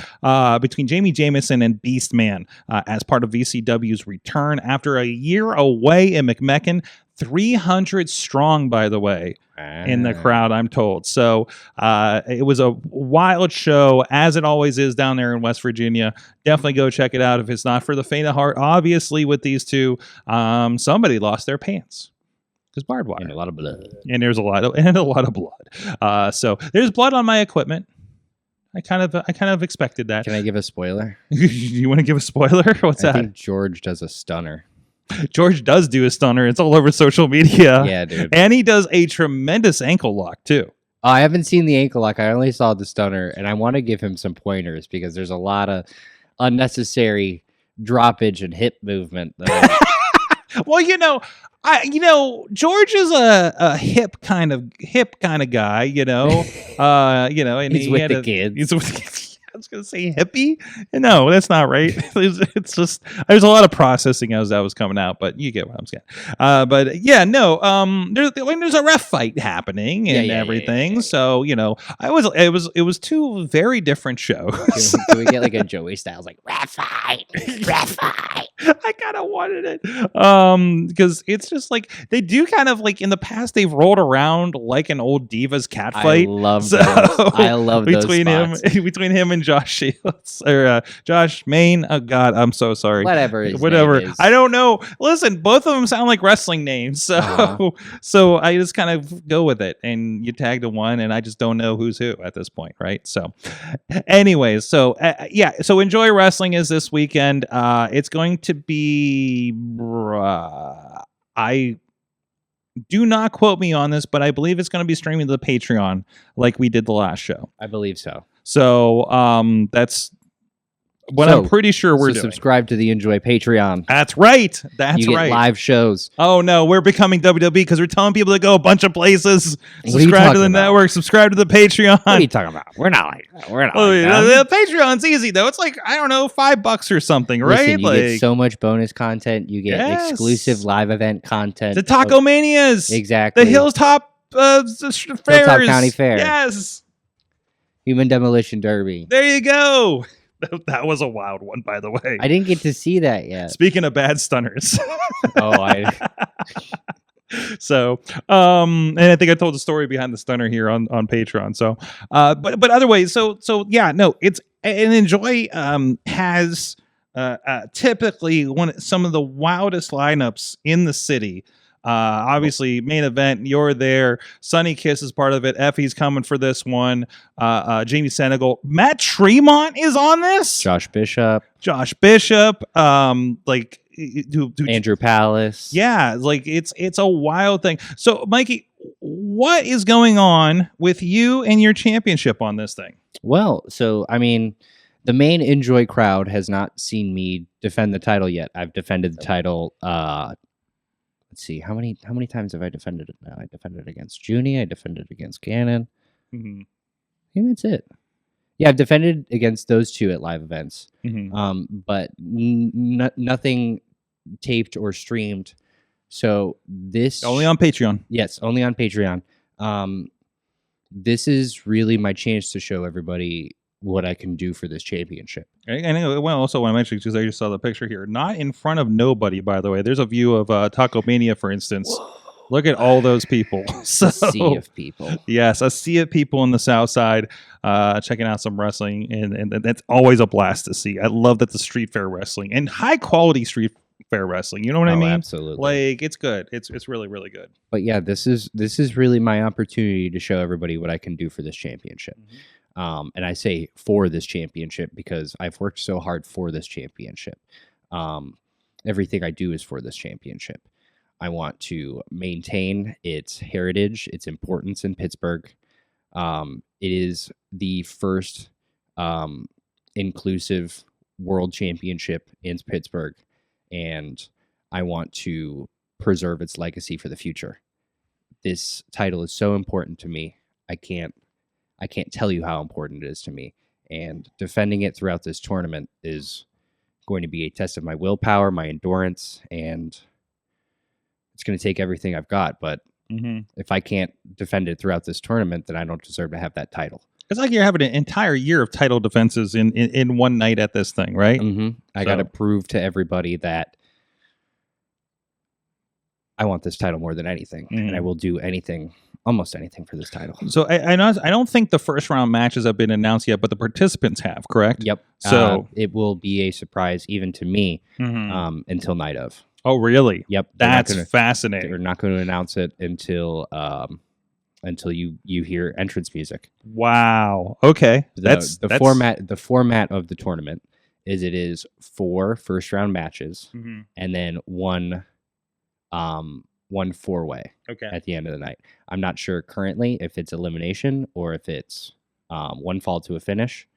between Jamie Jamison and Beastman as part of VCW's return after a year away in McMecken. 300 strong, by the way, in the crowd, I'm told. So it was a wild show, as it always is down there in West Virginia. Definitely go check it out if it's not for the faint of heart. Obviously, with these two, somebody lost their pants. Because barbed wire. And a lot of blood. And there's a lot of blood. So there's blood on my equipment. I kind of expected that. Can I give a spoiler? You want to give a spoiler? What's I that? think George does a stunner. George does do a stunner. It's all over social media. Yeah, dude. And he does a tremendous ankle lock too. Oh, I haven't seen the ankle lock. I only saw the stunner, and I want to give him some pointers because there's a lot of unnecessary droppage and hip movement. Well, George is a hip kind of guy, and He's with the kids. I was going to say hippie. No, that's not right. It's just, there's a lot of processing as that was coming out, but you get what I'm saying. But yeah, no, there's a ref fight happening and everything. Yeah. So, it was two very different shows. Can we get like a Joey Styles, like ref fight? I kind of wanted it. Because it's just like, they do kind of like in the past, they've rolled around like an old Divas cat fight. I love those. I love between those spots. between him and Josh Shields or Josh Main. Oh God, I'm so sorry. Whatever. I don't know. Listen, both of them sound like wrestling names, so so I just kind of go with it. And you tag to one, and I just don't know who's who at this point, right? So, anyways, so so Enjoy Wrestling is this weekend. It's going to be. I do not quote me on this, but I believe it's going to be streaming to the Patreon like we did the last show. I believe so. So that's what I'm pretty sure we're doing. Subscribe to the Enjoy Patreon. That's right. You get live shows. Oh no, we're becoming WWE because we're telling people to go a bunch of places. What subscribe to the network. Subscribe to the Patreon. What are you talking about? We're not like that. The Patreon's easy though. It's like, I don't know, $5 or something, right? Listen, you get so much bonus content. You get exclusive live event content. The Taco Manias. Exactly. The Hilltop Fairs. Hilltop County Fair. Yes. Human Demolition Derby. There you go. That was a wild one, by the way. I didn't get to see that yet. Speaking of bad stunners. So, and I think I told the story behind the stunner here on Patreon. So, but other ways. So yeah, no, it's an Enjoy has typically some of the wildest lineups in the city. Obviously, main event, you're there. Sunny Kiss is part of it. Effie's coming for this one. Jamie Senegal. Matt Tremont is on this. Josh Bishop. Andrew Palace. Yeah, like it's a wild thing. So, Mikey, what is going on with you and your championship on this thing? Well, so I mean, the main Enjoy crowd has not seen me defend the title yet. I've defended the title. Let's see, how many times have I defended it now? I defended it against Junie. I defended it against Gannon. Mm-hmm. I think that's it. Yeah, I've defended against those two at live events. Mm-hmm. But nothing taped or streamed. So this only on Patreon. Yes, only on Patreon. This is really my chance to show everybody what I can do for this championship. And well, also want to mention, because I just saw the picture here, not in front of nobody, by the way. There's a view of Taco Mania, for instance. Whoa. Look at all those people. So, a sea of people. Yes, a sea of people on the South Side checking out some wrestling, and that's always a blast to see. I love that the street fair wrestling and high quality street fair wrestling. You know what I mean? Absolutely. Like, it's good. It's really, really good. But yeah, this is really my opportunity to show everybody what I can do for this championship. Mm-hmm. And I say for this championship because I've worked so hard for this championship. Everything I do is for this championship. I want to maintain its heritage, its importance in Pittsburgh. It is the first inclusive world championship in Pittsburgh. And I want to preserve its legacy for the future. This title is so important to me. I can't tell you how important it is to me. And defending it throughout this tournament is going to be a test of my willpower, my endurance, and it's going to take everything I've got. But if I can't defend it throughout this tournament, then I don't deserve to have that title. It's like you're having an entire year of title defenses in one night at this thing, right? I got to prove to everybody that I want this title more than anything, and I will do anything, almost anything, for this title. So I don't think the first round matches have been announced yet, but the participants have, correct? Yep. So it will be a surprise even to me until night of. Oh, really? Yep. That's fascinating. They're not going to announce it until you hear entrance music. Wow. Okay. That's format. The format of the tournament is it is 4 first round matches and then one 4-way at the end of the night. I'm not sure currently if it's elimination or if it's one fall to a finish.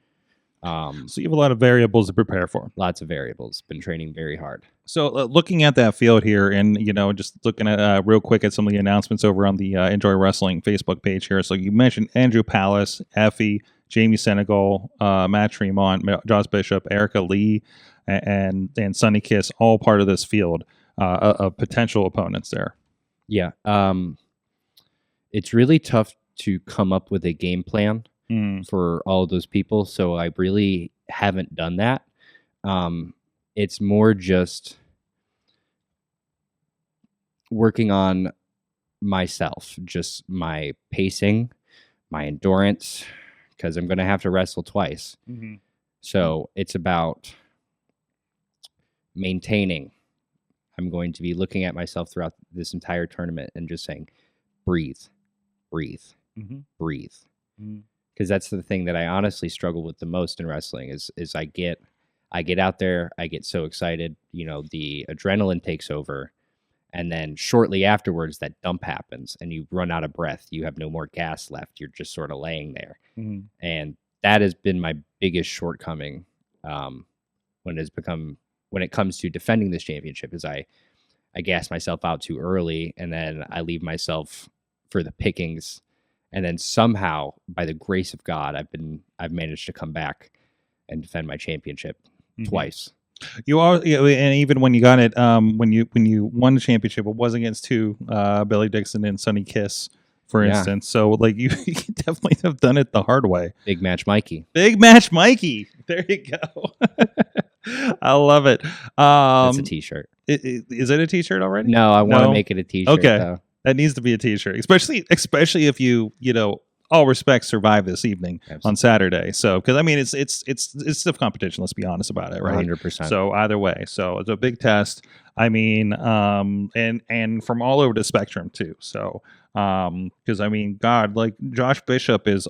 So you have a lot of variables to prepare for. Lots of variables. Been training very hard. So looking at that field here, and just looking at real quick at some of the announcements over on the Enjoy Wrestling Facebook page here. So you mentioned Andrew Palace, Effie, Jamie Senegal, Matt Tremont, Josh Bishop, Erica Lee, and Sunny Kiss, all part of this field of potential opponents there. Yeah. It's really tough to come up with a game plan for all of those people. So I really haven't done that. It's more just working on myself, just my pacing, my endurance, because I'm going to have to wrestle twice. So it's about maintaining. I'm going to be looking at myself throughout this entire tournament and just saying, breathe, breathe, breathe. Because that's the thing that I honestly struggle with the most in wrestling is I get out there, I get so excited, the adrenaline takes over, and then shortly afterwards that dump happens and you run out of breath. You have no more gas left. You're just sort of laying there. And that has been my biggest shortcoming when it comes to defending this championship is I gas myself out too early and then I leave myself for the pickings. And then somehow, by the grace of God, I've managed to come back and defend my championship twice. You are, and even when you got it, when you won the championship, it was against two, Billy Dixon and Sunny Kiss, for instance. So you definitely have done it the hard way. Big match, Mikey. Big match, Mikey. There you go. I love it. It's a T-shirt. Is it a T-shirt already? No, I want to make it a T-shirt. Okay. Though. That needs to be a T-shirt, especially if you all respect survive this evening on Saturday. So because it's stiff competition. Let's be honest about it, right? 100%. So either way, so it's a big test. And from all over the spectrum too. So because God, like Josh Bishop is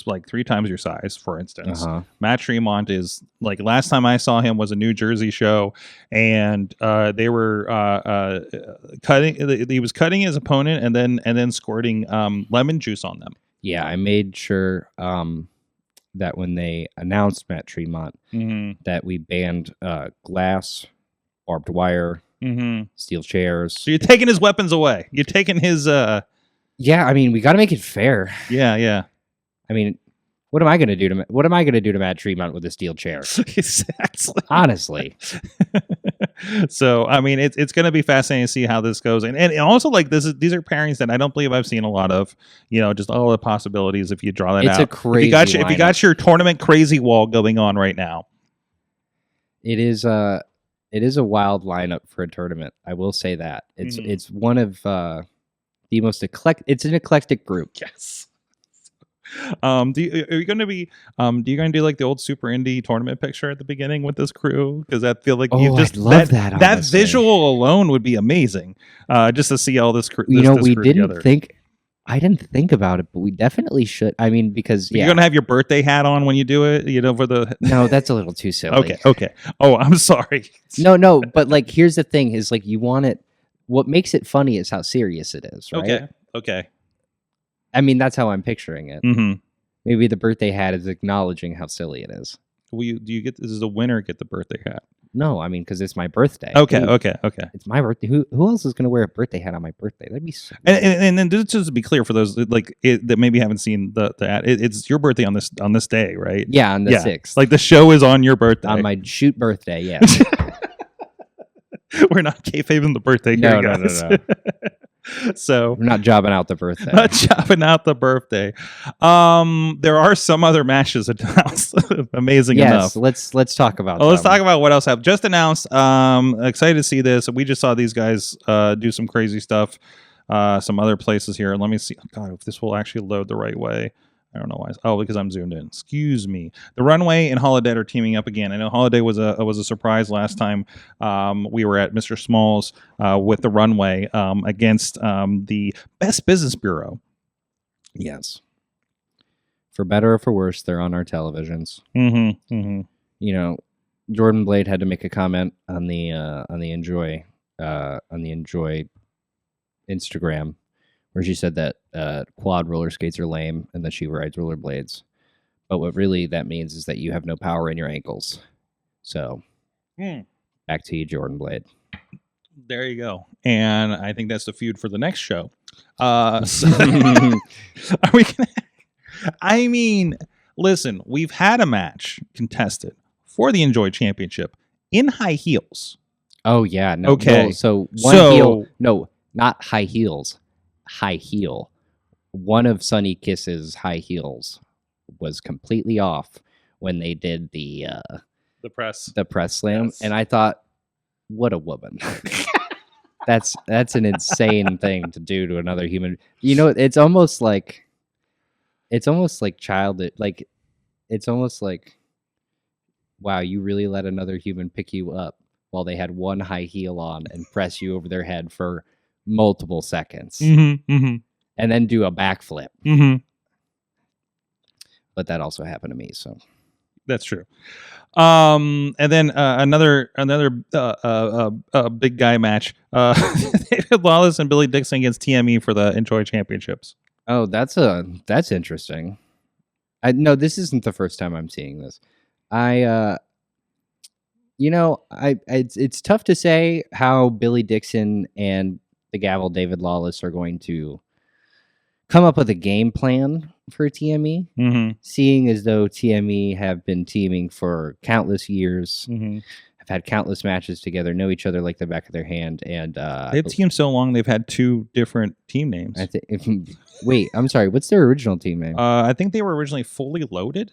like 3 times your size, for instance. Matt Tremont is like last time I saw him was a New Jersey show, and they were cutting. He was cutting his opponent and then squirting lemon juice on them. Yeah, I made sure that when they announced Matt Tremont, that we banned glass, barbed wire, steel chairs. So you're taking his weapons away. You're taking his. Yeah, we got to make it fair. Yeah. What am I going to do to Matt Tremont with a steel chair? Exactly. Honestly. So it's going to be fascinating to see how this goes, and also these are pairings that I don't believe I've seen a lot of. Just all the possibilities if you draw that out. It's a crazy. If you got your tournament crazy wall going on right now, it is a wild lineup for a tournament. I will say that it's one of the most eclectic. It's an eclectic group. Yes. Are you going to do like the old Super Indie tournament picture at the beginning with this crew? Because I feel like I'd love that. That visual alone would be amazing. Just to see all this crew. We didn't think. I didn't think about it, but we definitely should. Because you're going to have your birthday hat on when you do it. For the no, that's a little too silly. Okay. Oh, I'm sorry. No. But here's the thing: is you want it. What makes it funny is how serious it is. Right? Okay. That's how I'm picturing it. Maybe the birthday hat is acknowledging how silly it is. Do you get this as a winner? Get the birthday hat. No, I mean, because it's my birthday. Okay, Hey, okay. It's my birthday. Who else is going to wear a birthday hat on my birthday? That'd be so And then just to be clear for those that maybe haven't seen the ad, it's your birthday on this day, right? Yeah, on the 6th. Like the show is on your birthday. on my shoot birthday, yes. We're not kayfabing the birthday No, here, no, guys. no. So We're not jobbing out the birthday. not chopping out the birthday. There are some other matches announced. Amazing Yes, enough. let's talk about Let's them. talk about what else have just announced. Excited to see this. We just saw these guys do some crazy stuff. Some other places here. Let me see. Oh, God, if this will actually load the right way. I don't know why. Oh, because I'm zoomed in. Excuse me. The Runway and Holodead are teaming up again. I know Holodead was a surprise last time. We were at Mr. Smalls with the Runway against the Best Business Bureau. Yes. For better or for worse, they're on our televisions. Mm-hmm. Mm-hmm. You know, Jordan Blade had to make a comment on the Enjoy Instagram, where she said that quad roller skates are lame and that she rides rollerblades. But what really that means is that you have no power in your ankles. So, back to you, Jordan Blade. There you go. And I think that's the feud for the next show. So are we gonna? I mean, listen, we've had a match contested for the Enjoy Championship in high heels. Oh yeah, no. Okay. No, so one heel. No, not high heels. High heel. One of Sunny Kiss's high heels was completely off when they did the press slam, Yes. and I thought, what a woman. That's an insane thing to do to another human. You know, it's almost like childish. Like, it's almost like, wow, you really let another human pick you up while they had one high heel on and press you over their head for multiple seconds, Mm-hmm. and then do a backflip. Mm-hmm. But that also happened to me. So That's true. And then another big guy match. David Lawless and Billy Dixon against TME for the Enjoy Championships. oh, that's interesting. No, this isn't the first time I'm seeing this. It's tough to say how Billy Dixon and the Gavel David Lawless are going to come up with a game plan for TME, Mm-hmm. seeing as though TME have been teaming for countless years, Mm-hmm. have had countless matches together, know each other like the back of their hand, and They've teamed so long they've had two different team names. wait, I'm sorry, what's their original team name? I think they were originally Fully Loaded.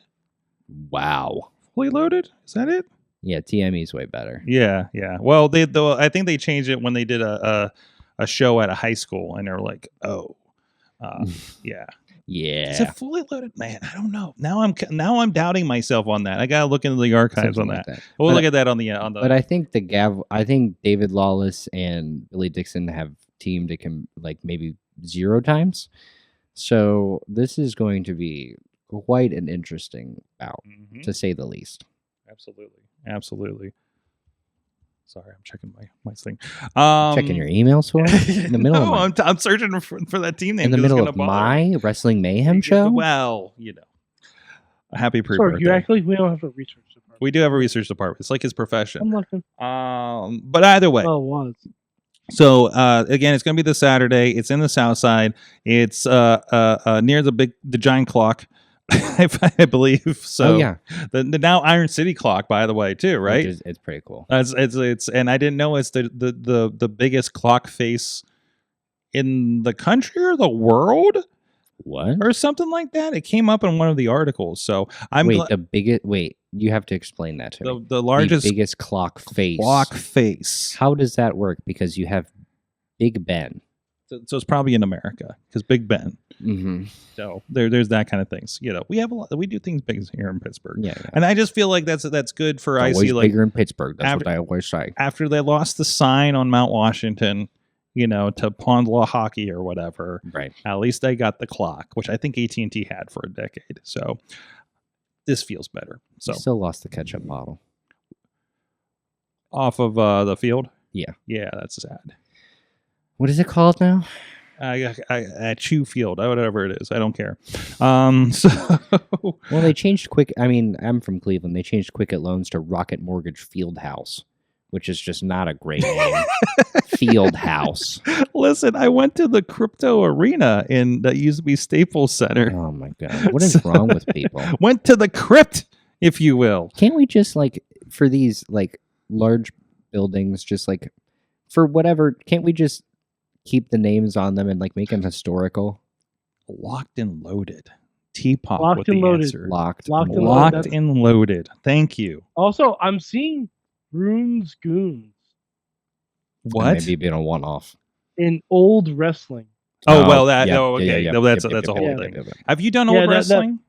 Wow. Fully Loaded? Is that it? Yeah, TME's way better. Yeah. Well, I think they changed it when they did a show at a high school, and they were like, oh, yeah. Yeah. Is it Fully Loaded? Man, I don't know. Now I'm doubting myself on that. I gotta look into the archives Something on like that. that. We'll But- look at that on the But I think I think David Lawless and Billy Dixon have teamed maybe 0 times. So this is going to be quite an interesting bout, Mhm. to say the least. Absolutely. Sorry, I'm checking my thing. Checking your emails for in the middle No, of I'm searching for that team name. in the 'cause it's middle gonna of bother me. my Wrestling Mayhem show. Well, a happy Sorry, pre-birthday. you act like we don't have a research department. We do have a research department. It's like his I'm profession. looking. But either way, Oh, it was. so again, it's going to be this Saturday. It's in the South Side. It's near the giant clock, I believe. So Oh yeah, the now Iron City clock, by the way, too, right? It's pretty cool. It's and I didn't know it's the biggest clock face in the country or the world What? or something like that. It came up in one of the articles. So Wait, you have to explain that to me. the largest The biggest clock face. clock face. How does that work? Because you have Big Ben. So it's probably in America because Big Ben. Mm-hmm. So there's that kind of things. We have we do things big here in Pittsburgh. Yeah, And I just feel like that's good for always IC. Like bigger in Pittsburgh. That's after- what I always say. after they lost the sign on Mount Washington, to Pond Law Hockey or whatever. Right. At least they got the clock, which I think AT&T had for a decade. So this feels better. So Still lost the ketchup bottle. off of the field. Yeah. Yeah, that's sad. What is it called now? At Chew Field, whatever it is, I don't care. So Well, they changed quick. I mean, I'm from Cleveland. They changed Quicket Loans to Rocket Mortgage Field House. which is just not a great name. Field House. Listen, I went to the crypto arena that used to be Staples Center. Oh my god, what is wrong with people? Went to the crypt, if you will. Can't we just like for these like large buildings, just like for whatever? Can't we just keep the names on them and like make them historical? Locked and loaded. Teapot Locked with and the loaded. answer. Locked Locked and Locked loaded. and loaded. Thank you. Also, I'm seeing Rune's Goons What? Maybe being a one-off. in old wrestling. Oh, well, that. yeah, Oh, yeah, okay. yeah, No, that's yep, that's a yep, whole yep, thing. yep, yep. Have you done Yeah, old that- wrestling?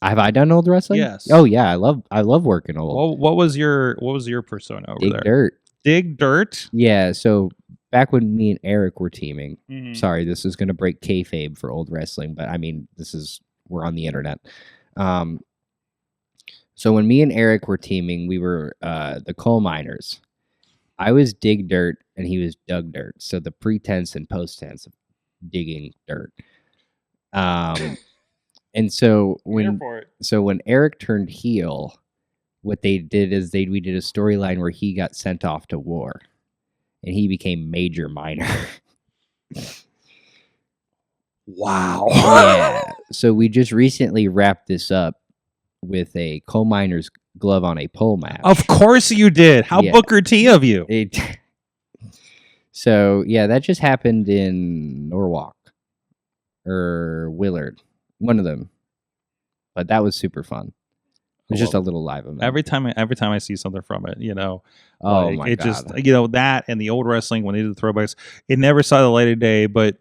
Have I done old wrestling? Yes. Oh yeah, I love working old. Well, what was your persona over Dig there? dirt. Dig dirt. Yeah. So back when me and Eric were teaming, Mhm. sorry, this is going to break kayfabe for old wrestling, but I mean, we're on the internet. So when me and Eric were teaming, we were the coal miners. I was dig dirt and he was dug dirt. So the pretense and post tense of digging dirt. And so when Eric turned heel, what they did is we did a storyline where he got sent off to war and he became Major Miner. Wow. Yeah. So we just recently wrapped this up with a coal miner's glove on a pole match. Of course you did. How Yeah. Booker T of you. So yeah, that just happened in Norwalk or Willard, one of them. But that was super fun. It was just a little live event. Every time I see something from it, you know, Oh like, my it god! just, you know, that and the old wrestling when they did the throwbacks, it never saw the light of day. But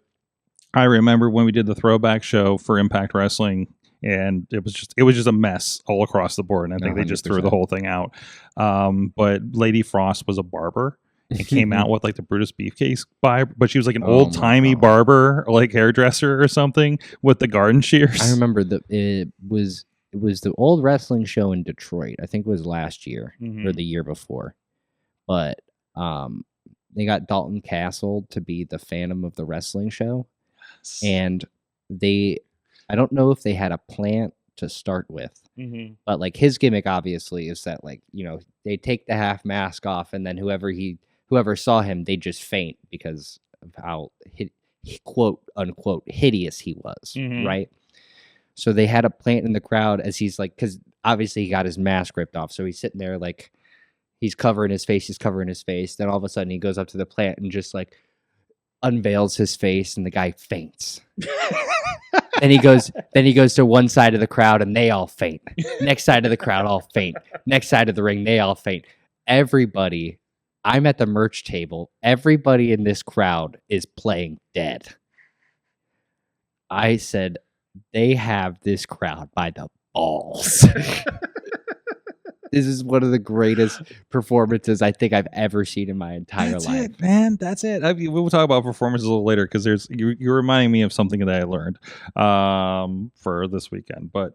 I remember when we did the throwback show for Impact Wrestling, and it was just a mess all across the board. And I think they just threw the 100%. whole thing out. But Lady Frost was a barber and came out with like the Brutus Beefcake vibe, but she was like an Oh old my timey God. barber, like hairdresser or something with the garden shears. I remember it was the old wrestling show in Detroit. I think it was last year or the year before. But they got Dalton Castle to be the Phantom of the wrestling show. And I don't know if they had a plant to start with, but like his gimmick obviously is that, like, you know, they take the half mask off and then whoever saw him, they just faint because of how quote unquote hideous he was, right? So they had a plant in the crowd as he's like, because obviously he got his mask ripped off, so he's sitting there like he's covering his face. Then all of a sudden he goes up to the plant and just like unveils his face, and the guy faints. Then he goes to one side of the crowd and they all faint. Next side of the crowd, all faint. Next side of the ring, they all faint. Everybody, I'm at the merch table. Everybody in this crowd is playing dead. I said, they have this crowd by the balls. This is one of the greatest performances I think I've ever seen in my entire That's life. it, man. That's it. We'll talk about performances a little later because you're reminding me of something that I learned for this weekend. But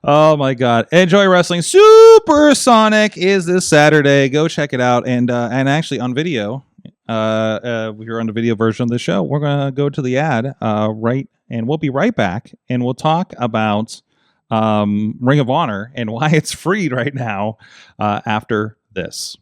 oh my god, Enjoy Wrestling Supersonic is this Saturday. Go check it out, and actually on video. If you're on the video version of the show, we're gonna go to the ad right, and we'll be right back, and we'll talk about Ring of Honor and why it's free right now after this.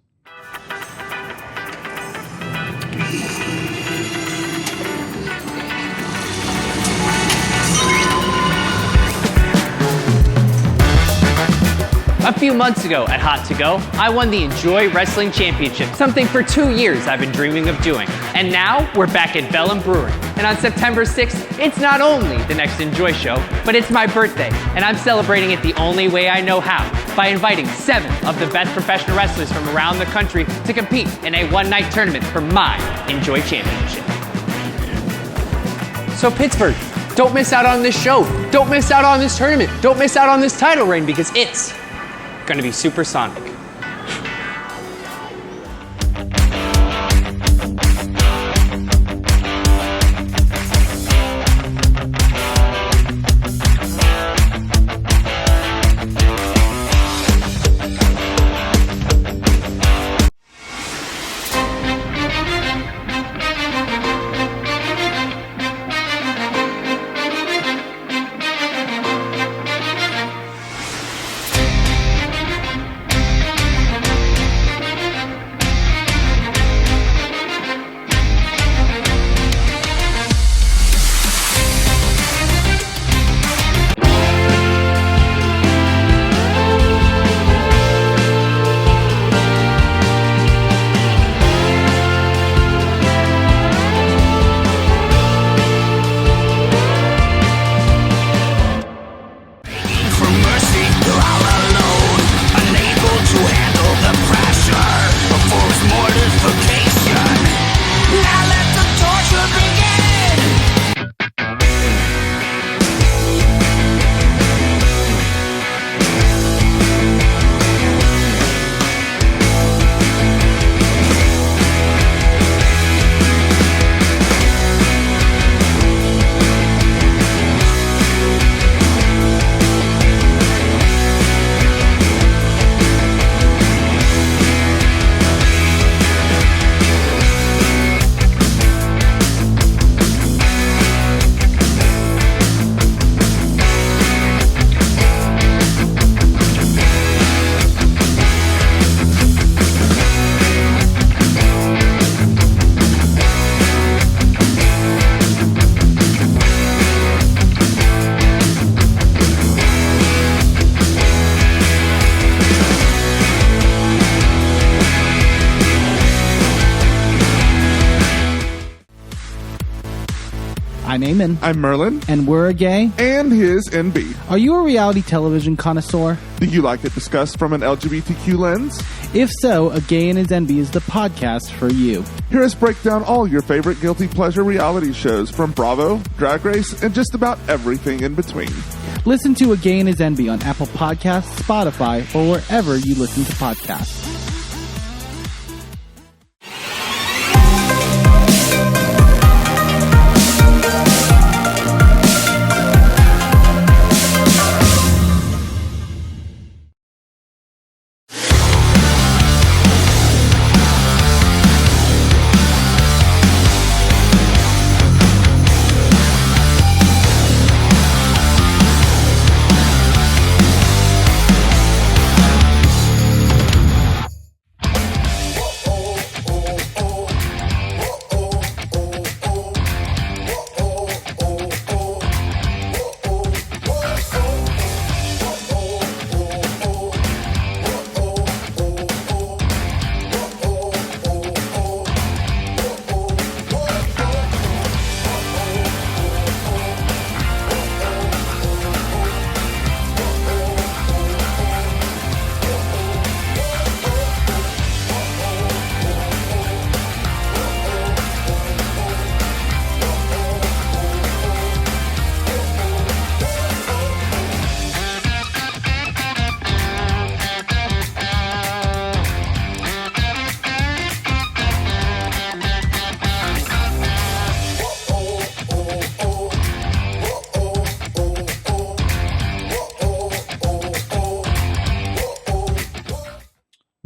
A few months ago at Hot To Go, I won the Enjoy Wrestling Championship, something for 2 years I've been dreaming of doing. And now we're back at Bellum Brewing. And on September 6th, it's not only the next Enjoy show, but it's my birthday. And I'm celebrating it the only way I know how, by inviting 7 of the best professional wrestlers from around the country to compete in a one-night tournament for my Enjoy Championship. So Pittsburgh, don't miss out on this show. Don't miss out on this tournament. Don't miss out on this title reign because it's going to be supersonic. I'm Eamon. I'm Merlin. And we're a gay. And his NB. Are you a reality television connoisseur? Do you like it discussed from an LGBTQ lens? If so, A Gay and His NB is the podcast for you. Hear us break down all your favorite guilty pleasure reality shows from Bravo, Drag Race, and just about everything in between. Listen to A Gay and His NB on Apple Podcasts, Spotify, or wherever you listen to podcasts.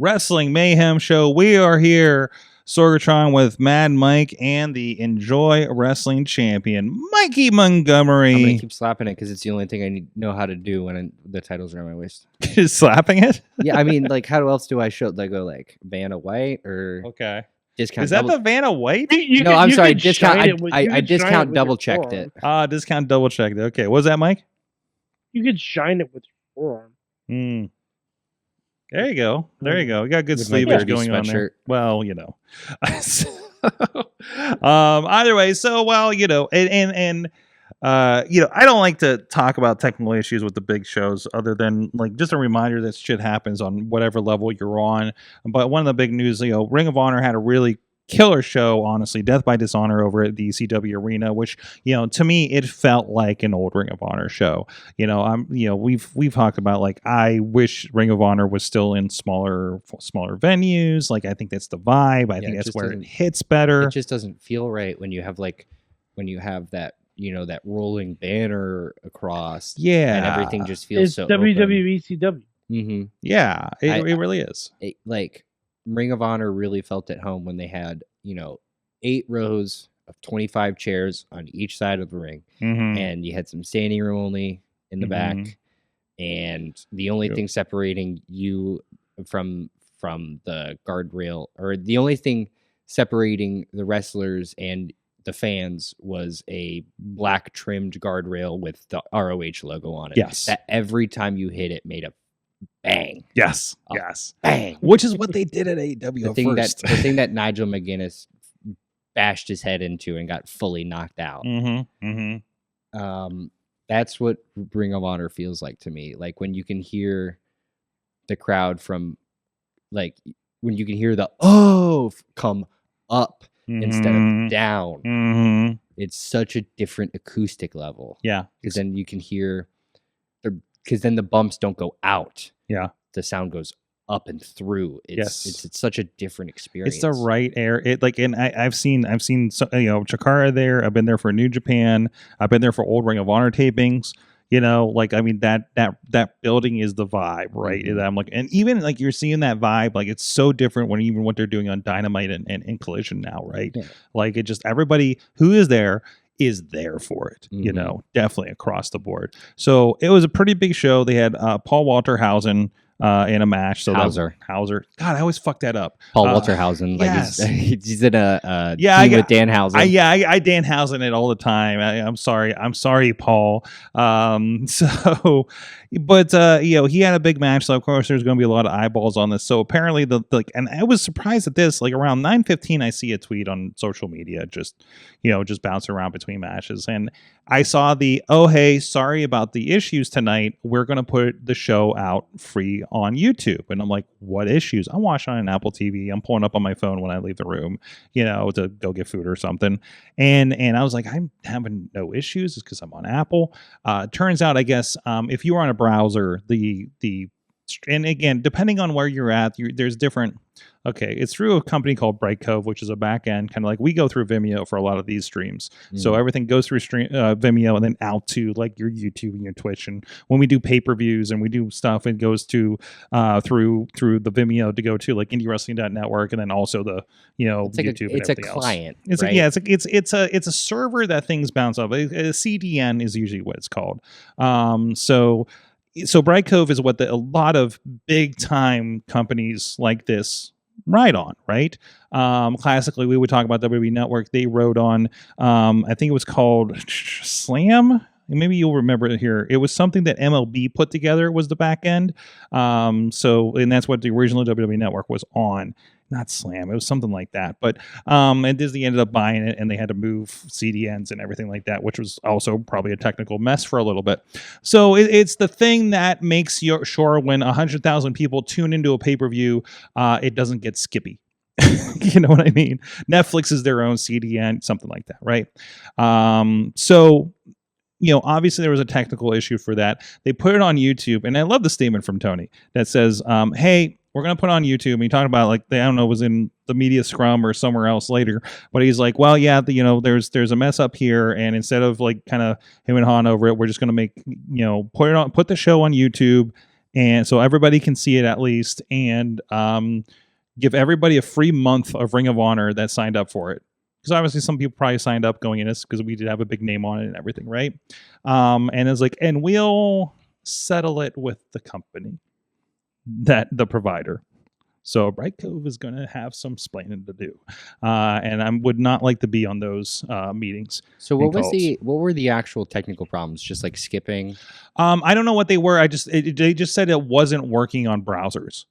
Wrestling Mayhem show. We are here, Sorgatron, with Mad Mike and the Enjoy Wrestling Champion Mikey Montgomery. I'm gonna keep slapping it because it's the only thing I know how to do when the titles are on my waist. Just slapping it? Yeah, I mean, like, how else do I show? Like, go like Vanna White or Okay. discount? Is that double- the Vanna White? No, I'm sorry. Discount. I discount double checked it. Discount double checked it. Okay. What was that, Mike? You could shine it with your forearm. Hmm. There you go. There you go. You got good With my sleevage dirty going on there. sweatshirt. Well, you know. Either way, so well, you know, and you know, I don't like to talk about technical issues with the big shows other than like just a reminder that shit happens on whatever level you're on. But one of the big news, you know, Ring of Honor had a really killer show, honestly, Death by Dishonor over at the CW Arena, which, you know, to me it felt like an old Ring of Honor show. You know, we've talked about, like, I wish Ring of Honor was still in smaller venues. Like, I think that's the vibe. I think that's where it hits better. It just doesn't feel right when you have that, you know, that rolling banner across. Yeah, and everything just feels It's so WWE CW. Mm-hmm. Yeah, it really is. Like, Ring of Honor really felt at home when they had, you know, 8 rows of 25 chairs on each side of the ring, and you had some standing room only in the back, and the only thing separating you from the guardrail, or the only thing separating the wrestlers and the fans, was a black trimmed guardrail with the ROH logo on it. Yes, that every time you hit it made a bang. Yes, Oh, yes, bang. Which is what they did at AEW first. The thing that Nigel McGuinness bashed his head into and got fully knocked out. That's what Ring of Honor feels like to me. Like, when you can hear the crowd from, like, when you can hear the come up instead of down. It's such a different acoustic level. Yeah, because then you can hear because then the bumps don't go out. Yeah, the sound goes up and through. It's such a different experience. It's the right air. It, like, and I've seen so, you know, Chikara there. I've been there for New Japan. I've been there for old Ring of Honor tapings. You know, like, I mean, that building is the vibe, right? And I'm like, and even like you're seeing that vibe, like, it's so different when even what they're doing on Dynamite and Collision now, right? Yeah. Like, it just, everybody who is there for it, you know, definitely across the board. So it was a pretty big show. They had Paul Walter Hausen in a match. So Hauser. Hauser. God, I always fuck that up. Paul Walterhausen. Like yes. he's in a Yeah, team with Danhausen. I Danhausen it all the time. I'm sorry, Paul. But he had a big match, so of course there's going to be a lot of eyeballs on this. So apparently and I was surprised at this. Like around 9:15, I see a tweet on social media, just bouncing around between matches, and I saw hey, sorry about the issues tonight. We're going to put the show out free on YouTube, and I'm like, what issues? I'm watching on an Apple TV. I'm pulling up on my phone when I leave the room, to go get food or something, and I was like, I'm having no issues. It's because I'm on Apple. Turns out, I guess, if you were on a browser, and again, depending on where you're at, there's different. Okay, it's through a company called Bright Cove, which is a back end, kind of like we go through Vimeo for a lot of these streams. So everything goes through Vimeo and then out to like your YouTube and your Twitch. And when we do pay-per-views and we do stuff, it goes to through the Vimeo to go to like IndieWrestling.network and then also the it's like YouTube. It's a client. Else. Right? It's a server that things bounce off. A CDN is usually what it's called. So Bright Cove is what a lot of big time companies like this ride on, right? Classically, we would talk about WWE Network. They rode on, I think it was called Slam. Maybe you'll remember it here. It was something that MLB put together, was the back end. And that's what the original WWE Network was on. Not Slam. It was something like that. But and Disney ended up buying it, and they had to move CDNs and everything like that, which was also probably a technical mess for a little bit. So it's the thing that makes sure when 100,000 people tune into a pay-per-view, it doesn't get skippy. You know what I mean? Netflix is their own CDN, something like that, right? Obviously there was a technical issue for that. They put it on YouTube, and I love the statement from Tony that says, hey, we're going to put on YouTube. And he talked about I don't know, it was in the media scrum or somewhere else later, but he's like, well, yeah, there's a mess up here. And instead of like kind of him and Han over it, we're just going to make, put the show on YouTube. And so everybody can see it at least, and give everybody a free month of Ring of Honor that signed up for it. Because obviously some people probably signed up going in this because we did have a big name on it and everything, right? And it's like, and we'll settle it with the company, the provider. So Bright Cove is going to have some splaining to do, and I would not like to be on those meetings. So what were the actual technical problems? Just like skipping? I don't know what they were. They just said it wasn't working on browsers.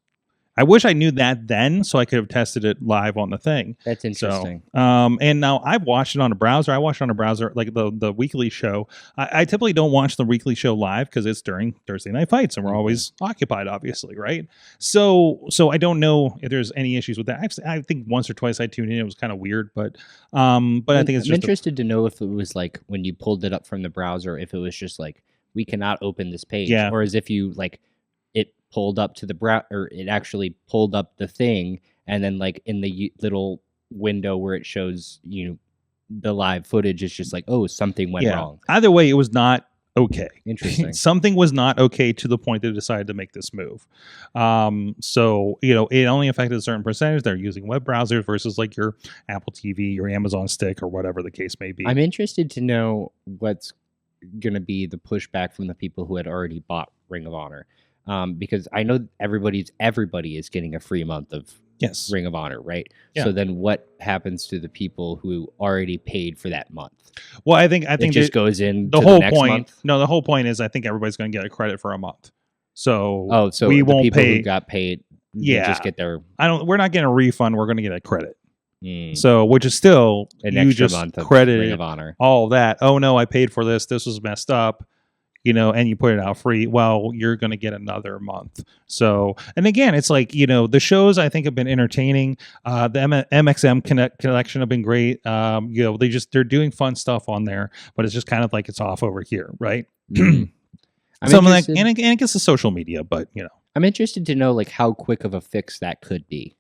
I wish I knew that then, so I could have tested it live on the thing. That's interesting. So, and now I've watched it on a browser. I watched it on a browser, like the weekly show. I typically don't watch the weekly show live because it's during Thursday night fights, and we're always occupied, obviously, right? So I don't know if there's any issues with that. I think once or twice I tuned in, it was kind of weird, but I think it's I'm interested to know if it was like when you pulled it up from the browser, if it was just like we cannot open this page, or as if you like it pulled up to the or it actually pulled up the thing, and then like in the little window where it shows the live footage, it's just like, oh, something went wrong. Either way, it was not okay. Interesting. Something was not okay to the point they decided to make this move. So it only affected a certain percentage. They're using web browsers versus like your Apple TV, your Amazon Stick, or whatever the case may be. I'm interested to know what's going to be the pushback from the people who had already bought Ring of Honor. Because I know everybody is getting a free month of Ring of Honor, right? Yeah. So then what happens to the people who already paid for that month? Well, I think it just goes in the whole next point. Month? No, the whole point is I think everybody's going to get a credit for a month. So so we the won't people pay. Who got paid, just get their. We're not getting a refund. We're going to get a credit. So, which is still an you extra just month of credited Ring of Honor. All that. Oh no, I paid for this. This was messed up. And you put it out free, well, you're going to get another month. So, and again, it's like, the shows I think have been entertaining. The MXM collection have been great. They're doing fun stuff on there, but it's just kind of like it's off over here, right? And it gets to social media, but, I'm interested to know like how quick of a fix that could be.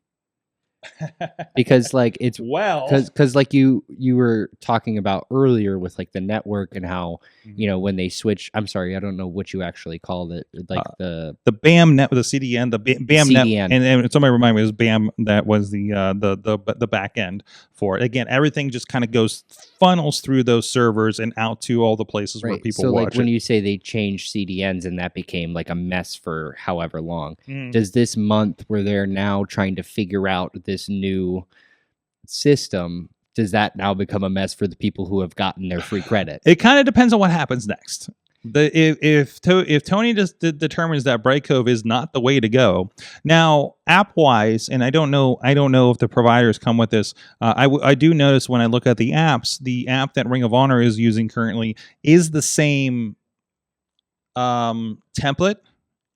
because like it's Well, because like you were talking about earlier with like the network and how when they switch, I'm sorry, I don't know what you actually called it, like the BAM net, the CDN, the BAM net, CDN. and somebody remind me, it was BAM that was the back end for it. Again, everything just kind of funnels through those servers and out to all the places where people so watch like when it. you say they changed CDNs and that became like a mess for however long, Mm. does this month where they're now trying to figure out this new system, does that now become a mess for the people who have gotten their free credit? It kind of depends on what happens next. If Tony just determines that Brightcove is not the way to go, now app wise, and I don't know if the providers come with this. I do notice when I look at the apps, the app that Ring of Honor is using currently is the same template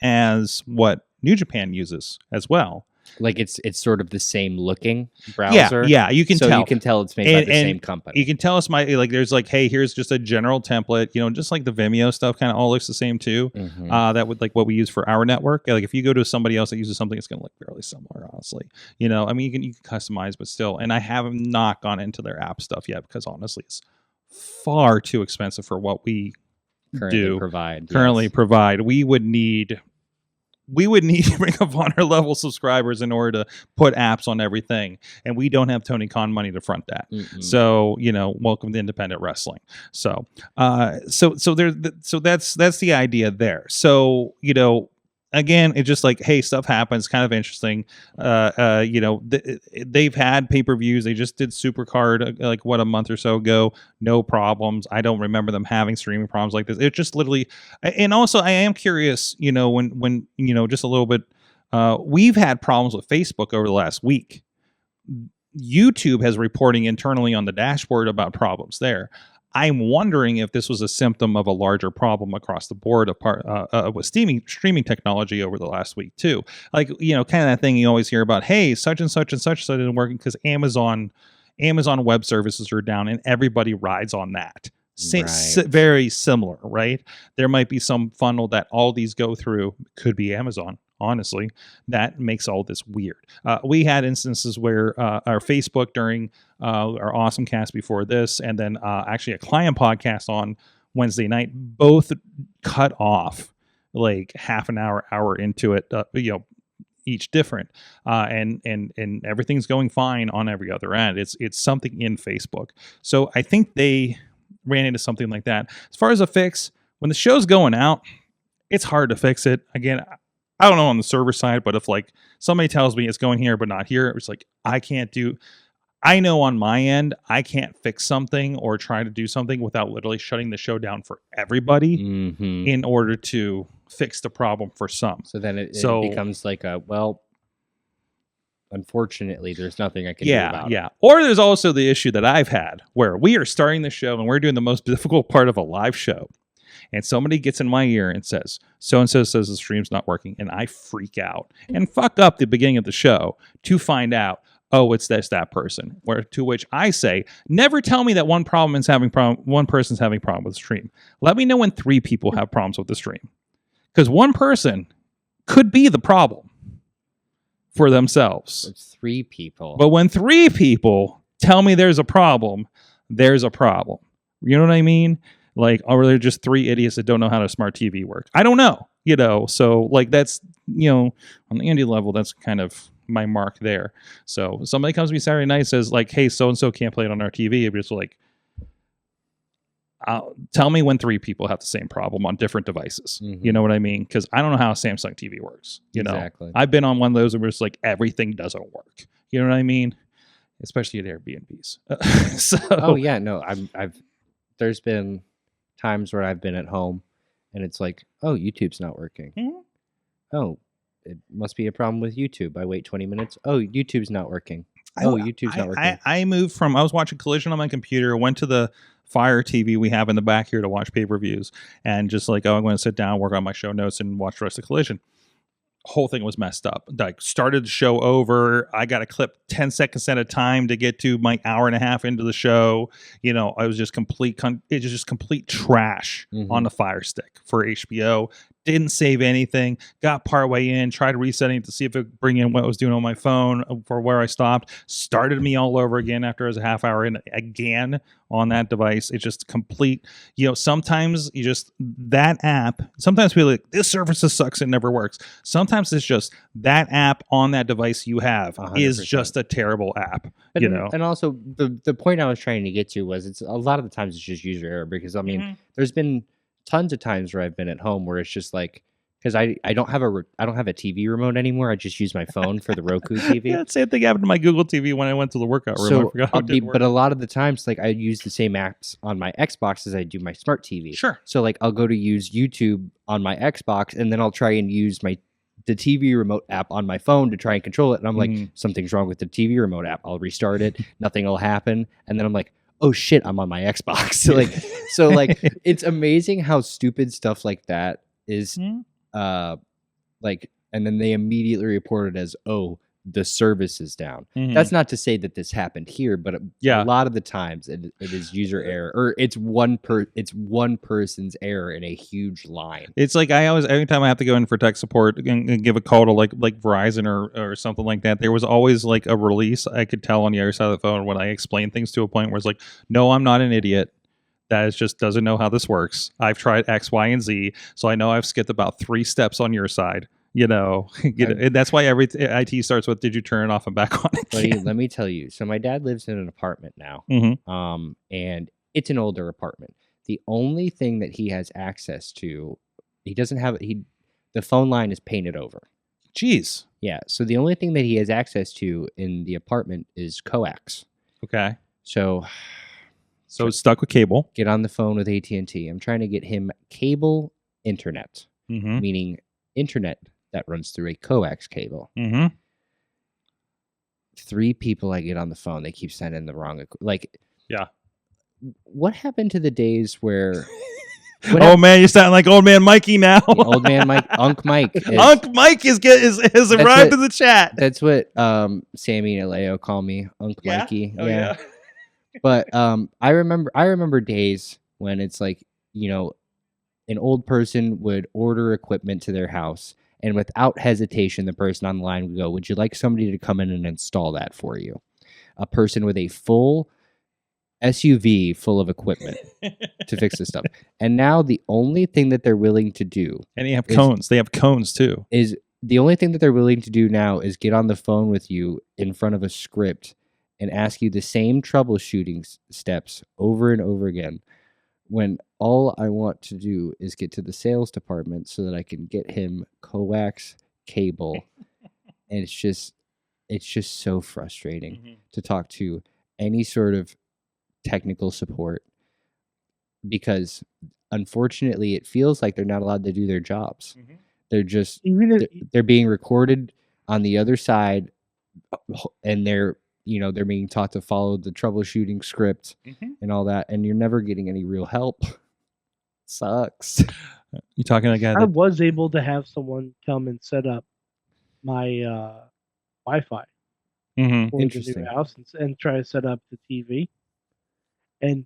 as what New Japan uses as well. Like it's sort of the same looking browser. Yeah, you can tell. You can tell it's made by the same company. You can tell it's there's like, hey, here's just a general template, just like the Vimeo stuff kind of all looks the same too. That would like what we use for our network. Like if you go to somebody else that uses something, it's going to look fairly similar, honestly. I mean, you can customize, but still. And I have not gone into their app stuff yet because honestly, it's far too expensive for what we currently provide. We would need Ring of Honor level subscribers in order to put apps on everything, and we don't have Tony Khan money to front that. So welcome to independent wrestling. So that's the idea there. So again, it's just like, hey, stuff happens, kind of interesting. They've had pay-per-views. They just did Supercard like a month or so ago. No problems. I don't remember them having streaming problems like this. It's just literally, and also I am curious, when just a little bit, we've had problems with Facebook over the last week. YouTube has reporting internally on the dashboard about problems there. I'm wondering if this was a symptom of a larger problem across the board with streaming technology over the last week too. Like, kind of that thing you always hear about, hey, such and such isn't working because Amazon Web Services are down and everybody rides on that. Very similar, right? There might be some funnel that all these go through. Could be Amazon. Honestly, that makes all this weird. We had instances where our Facebook during our awesome cast before this, and then actually a client podcast on Wednesday night, both cut off like half an hour into it. Each different, and everything's going fine on every other end. It's something in Facebook. So I think they ran into something like that. As far as a fix, when the show's going out, it's hard to fix it. Again, I don't know on the server side, but if like somebody tells me it's going here but not here, it's like I know on my end I can't fix something or try to do something without literally shutting the show down for everybody in order to fix the problem for some. So then it becomes like unfortunately, there's nothing I can do about it. Yeah. Or there's also the issue that I've had where we are starting the show and we're doing the most difficult part of a live show. And somebody gets in my ear and says, so-and-so says the stream's not working. And I freak out and fuck up the beginning of the show to find out, oh, it's that person. To which I say, never tell me that one person's having problem with the stream. Let me know when 3 people have problems with the stream. Because one person could be the problem for themselves. It's 3 people. But when 3 people tell me there's a problem, there's a problem. You know what I mean? Like, or they're just 3 idiots that don't know how to smart TV work. I don't know, so like that's, on the indie level, that's kind of my mark there. So somebody comes to me Saturday night and says like, hey, so-and-so can't play it on our TV. I'm just like, tell me when 3 people have the same problem on different devices. You know what I mean? Because I don't know how a Samsung TV works. Exactly. I've been on one of those where it's like everything doesn't work. You know what I mean? Especially at Airbnbs. Oh yeah, no, there's been times where I've been at home and it's like, oh, YouTube's not working. Oh, it must be a problem with YouTube. I wait 20 minutes. Oh, YouTube's not working. YouTube's not working. I moved I was watching Collision on my computer, went to the Fire TV we have in the back here to watch pay-per-views, and just like, I'm going to sit down, work on my show notes, and watch the rest of Collision. Whole thing was messed up. Like, started the show over. I got to clip 10 seconds at a time to get to my hour and a half into the show. I was just complete trash on the Fire Stick for HBO. didn't save anything, got partway in, tried resetting it to see if it would bring in what I was doing on my phone for where I stopped, started me all over again after I was a half hour in again on that device. It's just complete, sometimes you just, that app, sometimes people are like, this service sucks, it never works. Sometimes it's just that app on that device you have 100%. is just a terrible app, And also the point I was trying to get to was it's a lot of the times it's just user error because I mean, there's been tons of times where I've been at home where it's just like, because I don't have a TV remote anymore. I just use my phone for the Roku TV. Yeah, same thing happened to my Google TV when I went to the workout room. So I forgot how it didn't work. but a lot of the times, like I use the same apps on my Xbox as I do my smart TV. Sure. So like I'll go to use YouTube on my Xbox, and then I'll try and use the TV remote app on my phone to try and control it. And I'm like, something's wrong with the TV remote app. I'll restart it. Nothing will happen. And then I'm like, oh shit, I'm on my Xbox. So like it's amazing how stupid stuff like that is. Like, and then they immediately report it as, oh, the service is down. That's not to say that this happened here, but a lot of the times it is user error, or it's one person's error in a huge line. It's like every time I have to go in for tech support and give a call to like Verizon or something like that, there was always like a release I could tell on the other side of the phone when I explain things to a point where it's like, no, I'm not an idiot. That is just doesn't know how this works. I've tried X, Y, and Z, so I know I've skipped about 3 steps on your side. And that's why every IT starts with, did you turn it off and back on Buddy, again? let me tell you. So my dad lives in an apartment now, and it's an older apartment. The only thing that he has access to, he doesn't have the phone line is painted over. Jeez. Yeah. So the only thing that he has access to in the apartment is coax. Okay. So it's stuck with cable. Get on the phone with AT&T. I'm trying to get him cable internet, meaning internet that runs through a coax cable. 3 people I get on the phone, they keep sending the wrong. Yeah. What happened to the days where? Man, you sound like old man Mikey now. Old man Mike, Unc Mike. Unc Mike has arrived in the chat. That's what Sammy and Aleo call me, Unc Mikey. Oh, yeah. But I remember days when it's like, an old person would order equipment to their house, and without hesitation, the person on the line would go, would you like somebody to come in and install that for you? A person with a full SUV full of equipment to fix this stuff. And now the only thing that they're willing to do... And they have cones. They have cones, too. Is the only thing that they're willing to do now is get on the phone with you in front of a script and ask you the same troubleshooting steps over and over again, when all I want to do is get to the sales department so that I can get him coax cable. And it's just so frustrating to talk to any sort of technical support, because unfortunately it feels like they're not allowed to do their jobs. They're just they're being recorded on the other side, and they're being taught to follow the troubleshooting script and all that, and you're never getting any real help. Sucks. You talking like I was able to have someone come and set up my Wi-Fi for the new house and try to set up the TV. And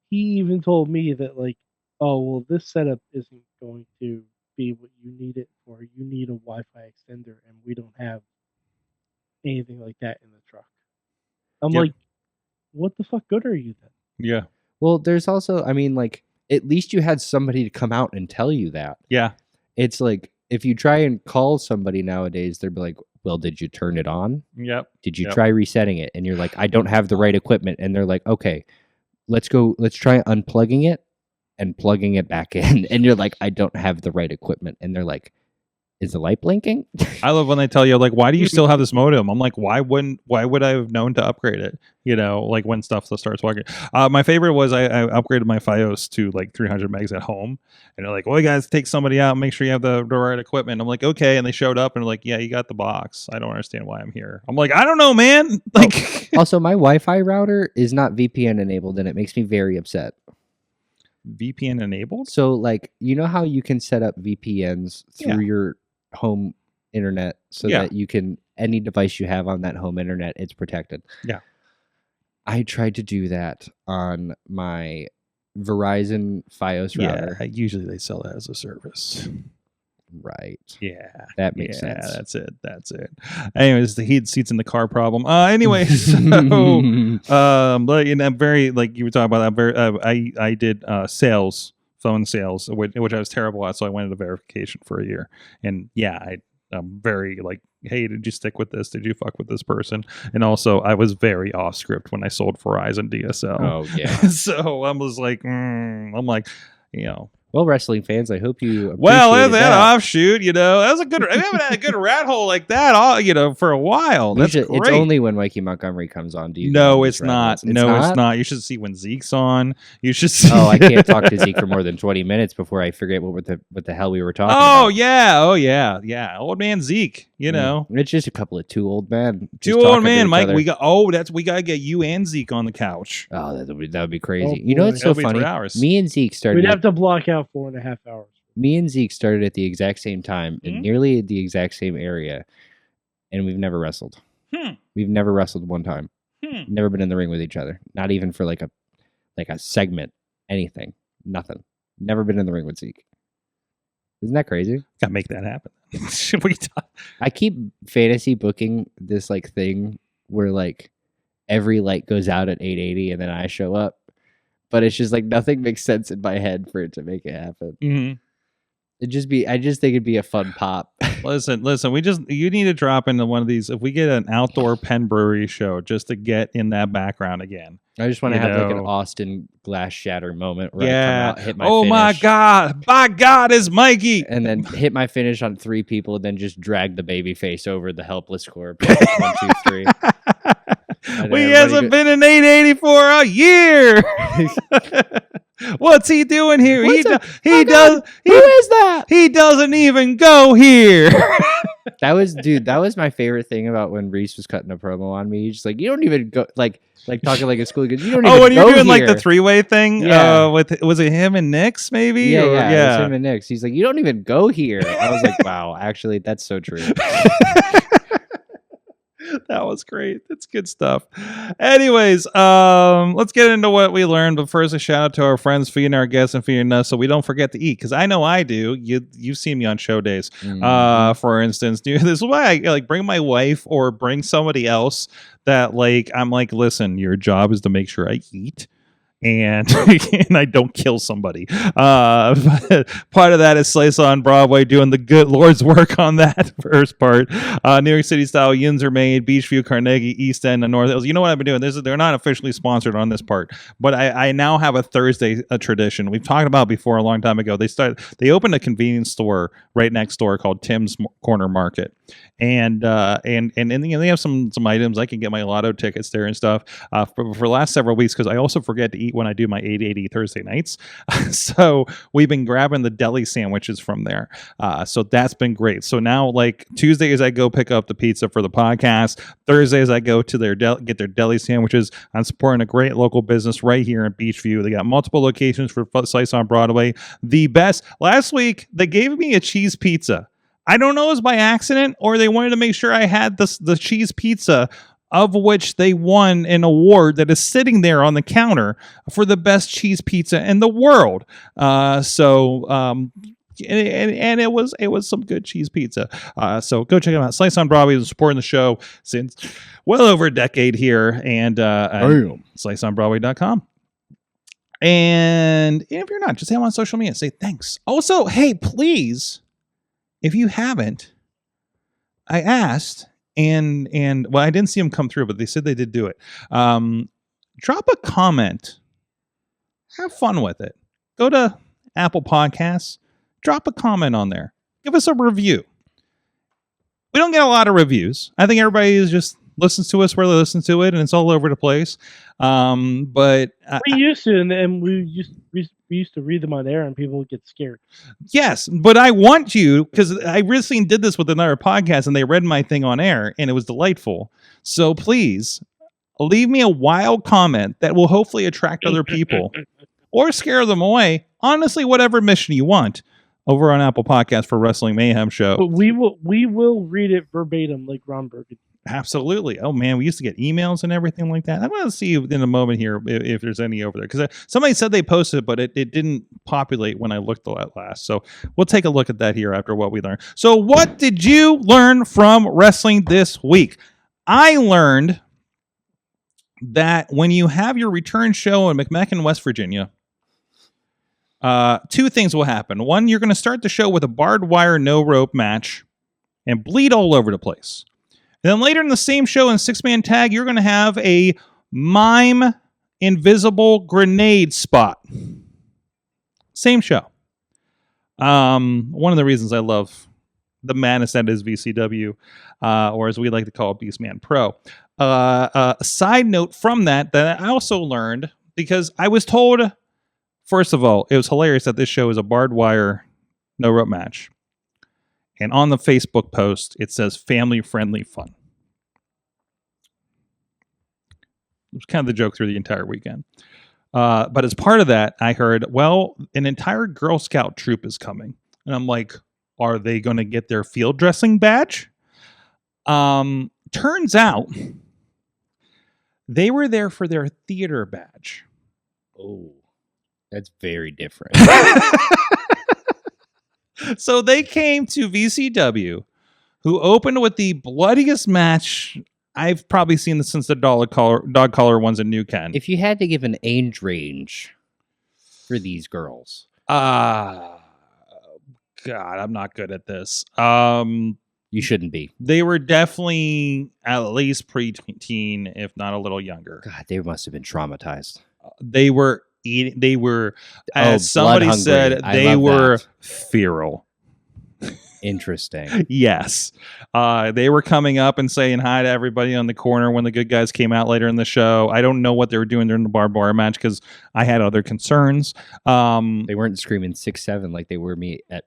he even told me that, like, oh, well, this setup isn't going to be what you need it for. You need a Wi-Fi extender, and we don't have anything like that in the truck. I'm like, what the fuck good are you then? Yeah. Well, there's also, I mean, like, at least you had somebody to come out and tell you that. Yeah. It's like, if you try and call somebody nowadays, they'll be like, well, did you turn it on? Yep. Did you try resetting it? And you're like, I don't have the right equipment. And they're like, okay, let's try unplugging it and plugging it back in. And you're like, I don't have the right equipment. And they're like, is the light blinking? I love when they tell you, like, why do you still have this modem? I'm like, why would I have known to upgrade it? Like when stuff starts working. My favorite was I upgraded my Fios to like 300 megs at home, and they're like, well, you guys take somebody out and make sure you have the right equipment. I'm like, okay. And they showed up and they're like, yeah, you got the box. I don't understand why I'm here. I'm like, I don't know, man. Like, also, my Wi-Fi router is not VPN enabled, and it makes me very upset. VPN enabled? So, like, you know how you can set up VPNs through your home internet so that you can, any device you have on that home internet, it's protected. Yeah. I tried to do that on my Verizon Fios router. Yeah, usually they sell that as a service. Right. Yeah. That makes sense. That's it. Anyways, the heated seats in the car problem. Anyways, so, but I'm very, like you were talking about, I'm very, I did sales, phone sales, which I was terrible at. So I went into verification for a year. And yeah, I'm very like, hey, did you stick with this? Did you fuck with this person? And also, I was very off script when I sold Verizon DSL. Oh, yeah. So I was like, I'm like, Well, wrestling fans, I hope you well, appreciated that that. offshoot, that was a good. I haven't had a good rat hole like that, for a while. That's great. It's only when Mikey Montgomery comes on. Do you? No, it's not. It's not. You should see when Zeke's on. You should see. Oh, I can't talk to Zeke for more than 20 minutes before I forget what the hell we were talking about. Oh yeah. Old man Zeke. It's just a couple of two old men. Two old men, Mike. We gotta get you and Zeke on the couch. Oh, that would be crazy. Oh, It's so funny. Me and Zeke started. We'd have to block out 4.5 hours. Me and Zeke started at the exact same time in nearly the exact same area, and we've never wrestled. We've never wrestled one time. Never been in the ring with each other. Not even for like a segment, anything, nothing. Never been in the ring with Zeke. Isn't that crazy? Gotta make that happen. I keep fantasy booking this like thing where like every light goes out at 8:80 and then I show up, but it's just like nothing makes sense in my head for it to make it happen. I just think it'd be a fun pop. Listen, you need to drop into one of these. If we get an outdoor Penn Brewery show just to get in that background again. I just want to have like an Austin glass shatter moment where I come out, hit my finish. My God. By God is Mikey. And then hit my finish on 3 people and then just drag the baby face over the helpless corpse. 1, 2, 3. He hasn't been in 880 for a year. What's he doing here? Who is that? He doesn't even go here. That was my favorite thing about when Rizz was cutting a promo on me. He's just like, you don't even go like talking like a school kid. You don't even when go you're doing here. like the 3-way thing, was it him and Nix maybe? Yeah, it was him and Nix. He's like, you don't even go here. I was like, wow, actually, that's so true. That was great. That's good stuff. Anyways, let's get into what we learned. But first, a shout out to our friends feeding our guests and feeding us, so we don't forget to eat. Because I know I do. You've seen me on show days. For instance, this is why I like bring my wife or bring somebody else that like I'm like, listen, your job is to make sure I eat. And I don't kill somebody. Part of that is Slice on Broadway doing the good Lord's work on that first part. New York City style yins are made, Beachview, Carnegie, East End, and North Hills. You know what I've been doing? They're not officially sponsored on this part, but I now have a Thursday tradition. We've talked about before a long time ago. They opened a convenience store right next door called Tim's Corner Market. And they have some items. I can get my lotto tickets there and stuff for the last several weeks because I also forget to eat when I do my 880 Thursday nights. So we've been grabbing the deli sandwiches from there. So that's been great. So now like Tuesdays I go pick up the pizza for the podcast. Thursdays I go to get their deli sandwiches. I'm supporting a great local business right here in Beachview. They got multiple locations for Slice on Broadway. The best. Last week they gave me a cheese pizza. I don't know if it was by accident or they wanted to make sure I had the cheese pizza, of which they won an award that is sitting there on the counter for the best cheese pizza in the world. And it was some good cheese pizza. So go check them out. Slice on Broadway is supporting the show since well over a decade here, and sliceonbroadway.com. And if you're not, just hit them on social media and say thanks. Also, hey, please. If you haven't, I asked, and well, I didn't see them come through, but they said they did do it. Drop a comment. Have fun with it. Go to Apple Podcasts. Drop a comment on there. Give us a review. We don't get a lot of reviews. I think everybody is just listens to us where they listen to it, and it's all over the place. But we used to, and we used to read them on air, and people would get scared. Yes, but I want you, because I recently did this with another podcast, and they read my thing on air, and it was delightful. So please leave me a wild comment that will hopefully attract other people or scare them away. Honestly, whatever mission you want. Over on Apple Podcasts for Wrestling Mayhem Show. But we will read it verbatim like Ron Burgundy. Absolutely. Oh man, we used to get emails and everything like that. I'm going to see in a moment here if there's any over there, because somebody said they posted, but it didn't populate when I looked at last. So we'll take a look at that here after what we learned. So what did you learn from wrestling this week? I learned that when you have your return show in McMecken, West Virginia, two things will happen. One, you're going to start the show with a barbed wire no rope match and bleed all over the place. And then later in the same show in 6-man tag, you're going to have a mime invisible grenade spot. Same show. One of the reasons I love the madness that is VCW, or as we like to call it, Beastman Pro. A side note from that I also learned, because I was told, first of all, it was hilarious that this show is a barbed wire no rope match. And on the Facebook post, it says family-friendly fun. It was kind of the joke through the entire weekend. But as part of that, I heard, well, an entire Girl Scout troop is coming. And I'm like, are they going to get their field dressing badge? Turns out, they were there for their theater badge. Oh, that's very different. So they came to VCW, who opened with the bloodiest match I've probably seen since the dog collar ones in New Ken. If you had to give an age range for these girls, God, I'm not good at this. you shouldn't be. They were definitely at least pre-teen, if not a little younger. God, they must have been traumatized. They were eating. They were, as somebody blood hungry. said, I they love were that. feral. Interesting. Yes. They were coming up and saying hi to everybody on the corner when the good guys came out later in the show. I don't know what they were doing during the barbed wire match because I had other concerns. They weren't screaming 6'7" like they were me at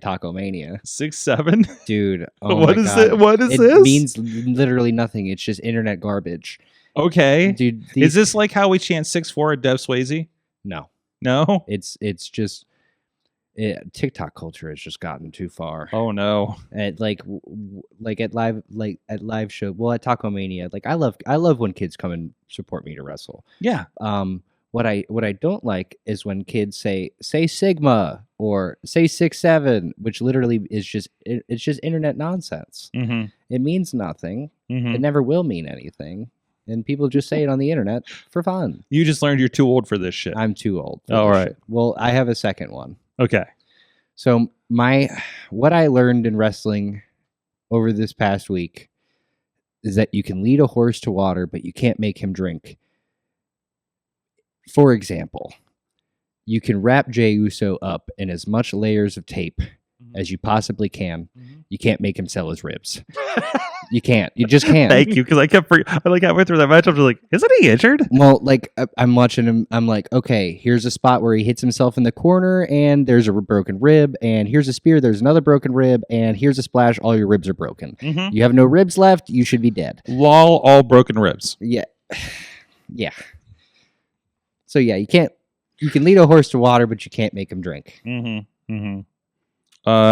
Taco Mania. 6'7"? Dude, oh What my is God. it? What is It this? means literally nothing. It's just internet garbage. Okay. Dude, Is this like how we chant 6'4" at Dev Swayze? No. No? It's just TikTok culture has just gotten too far. Oh no. At at live show, well, at Taco Mania, I love when kids come and support me to wrestle. Yeah. What I don't like is when kids say Sigma or say 6'7", which literally is just it's just internet nonsense. Mm-hmm. It means nothing. Mm-hmm. It never will mean anything. And people just say it on the internet for fun. You just learned you're too old for this shit. I'm too old. All right. Shit. Well, I have a second one. Okay. So what I learned in wrestling over this past week is that you can lead a horse to water, but you can't make him drink. For example, you can wrap Jey Uso up in as much layers of tape as you possibly can. You can't make him sell his ribs. You can't. You just can't. Thank you, because I kept halfway through that match, I was like, isn't he injured? Well, I'm watching him. I'm like, okay, here's a spot where he hits himself in the corner, and there's a broken rib, and here's a spear, there's another broken rib, and here's a splash. All your ribs are broken. Mm-hmm. You have no ribs left. You should be dead. Lol, all broken ribs. Yeah. Yeah. So yeah, you can lead a horse to water, but you can't make him drink. Mm-hmm. Mm-hmm.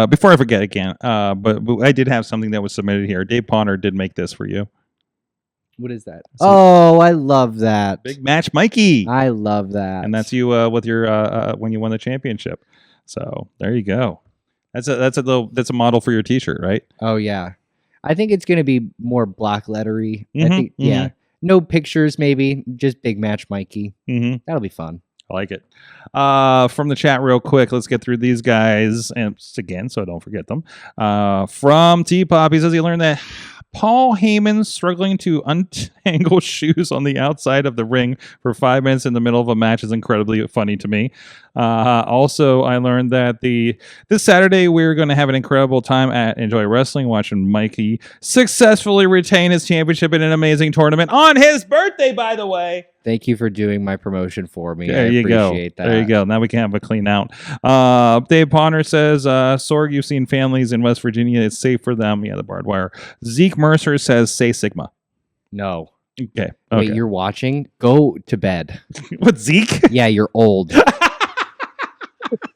Before I forget again, but I did have something that was submitted here. Dave Ponder did make this for you. What is that? Oh, I love that. Big match, Mikey. I love that. And that's you with your when you won the championship. So there you go. That's a model for your T-shirt, right? Oh yeah, I think it's gonna be more block lettery. Mm-hmm, I think yeah, no pictures maybe, just big match, Mikey. Mm-hmm. That'll be fun. I like it. From the chat real quick, let's get through these guys and again, so I don't forget them. From T-Pop, he says he learned that Paul Heyman struggling to untangle shoes on the outside of the ring for 5 minutes in the middle of a match is incredibly funny to me. Also, I learned that this Saturday we're going to have an incredible time at Enjoy Wrestling, watching Mikey successfully retain his championship in an amazing tournament on his birthday, by the way. Thank you for doing my promotion for me. There I you go. appreciate that. There you go. Now we can have a clean out. Dave Ponder says, Sorg, you've seen families in West Virginia. It's safe for them. Yeah, the barbed wire. Zeke Mercer says, say Sigma. No. Okay. Wait, you're watching? Go to bed. What, Zeke? Yeah, you're old.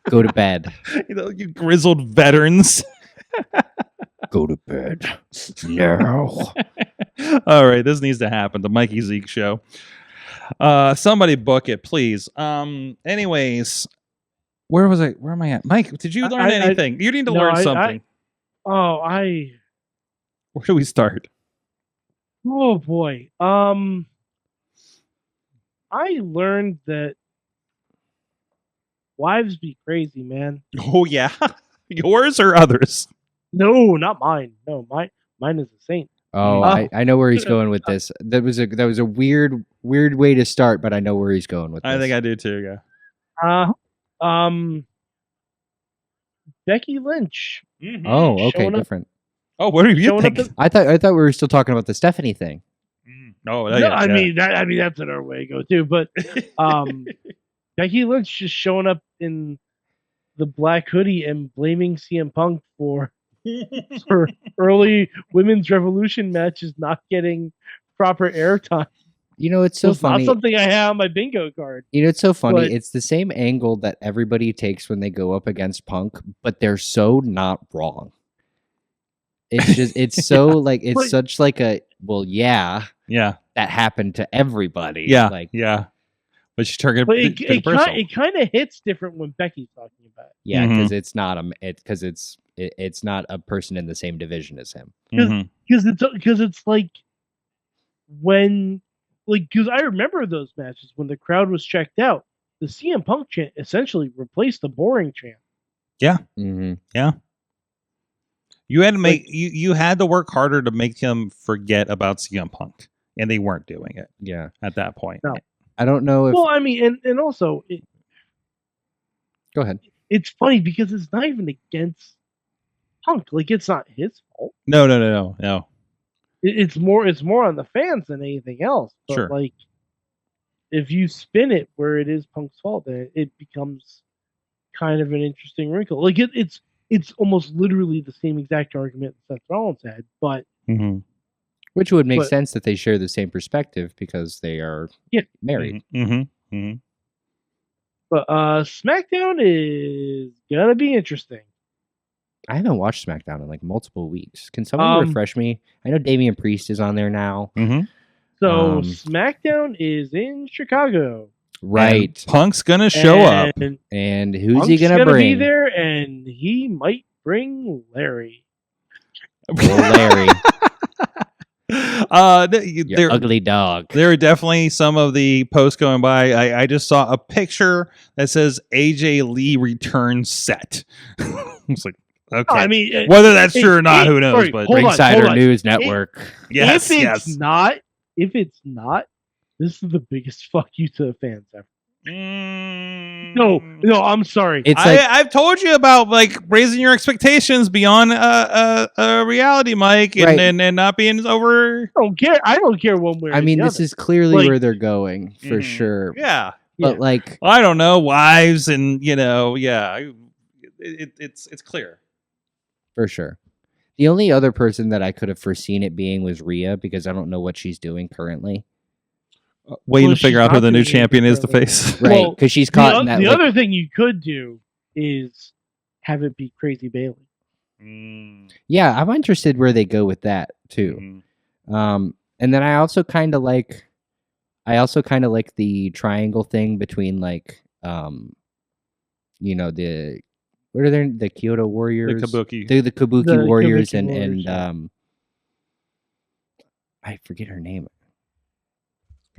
Go to bed. You grizzled veterans. Go to bed. No. All right, this needs to happen. The Mikey Zeke show. Somebody book it, please. Anyways, where was I? Where am I at? Mike, did you learn anything? You need to learn something. Where do we start? Oh boy. I learned that wives be crazy, man. Oh yeah. Yours or others? No, not mine. No, mine is a saint. Oh, I know where he's going with this. That was a weird way to start, but I know where he's going with this. I think I do too, yeah. Becky Lynch. Mm-hmm. Oh, okay, different. Oh, what are you thinking? I thought we were still talking about the Stephanie thing. No, I mean that's another way to go too. But Becky Lynch just showing up in the black hoodie and blaming CM Punk for early women's revolution matches not getting proper airtime. You know, it's so funny. Not something I have on my bingo card. You know, it's so funny. But it's the same angle that everybody takes when they go up against Punk, but they're so not wrong. It's just, it's so like, it's such like a, well, yeah, that happened to everybody. Yeah, like, yeah. But she's turning it kind of hits different when Becky's talking about it. Yeah, because it's not it's not a person in the same division as him. Because it's like when. Because I remember those matches when the crowd was checked out. The CM Punk chant essentially replaced the boring chant. Yeah, yeah. You had to make you had to work harder to make him forget about CM Punk, and they weren't doing it. Yeah, at that point. No. I don't know if. Well, I mean, and also, go ahead. It's funny because it's not even against Punk. Like, it's not his fault. No. It's more on the fans than anything else. But sure. Like, if you spin it where it is Punk's fault, then it becomes kind of an interesting wrinkle. Like it's almost literally the same exact argument Seth Rollins had, but which would make sense that they share the same perspective because they are married. But SmackDown is gonna be interesting. I haven't watched SmackDown in like multiple weeks. Can someone refresh me? I know Damian Priest is on there now. So SmackDown is in Chicago. Right. And Punk's going to show up. And who's he going to bring? Be there, and he might bring Larry. Larry. Your ugly dog. There are definitely some of the posts going by. I just saw a picture that says AJ Lee return set. It's like, okay. I mean, whether that's true or not, who knows? But Ringsider News Network. If it's not, this is the biggest fuck you to the fans ever. No, I'm sorry. It's I've told you about like raising your expectations beyond reality, Mike, and not being over. I don't care one way. I mean, this is clearly where they're going for sure. Yeah, but like, I don't know, wives and it's clear for sure. The only other person that I could have foreseen it being was Rhea, because I don't know what she's doing currently. Waiting to figure out who the new champion is to face. Right, because she's caught in that. The other thing you could do is have it be Crazy Bayley. Yeah, I'm interested where they go with that too. And then I also kind of like the triangle thing between like what are the Kyoto Warriors, the Kabuki, the Kabuki Warriors, Kabuki and Warriors, I forget her name.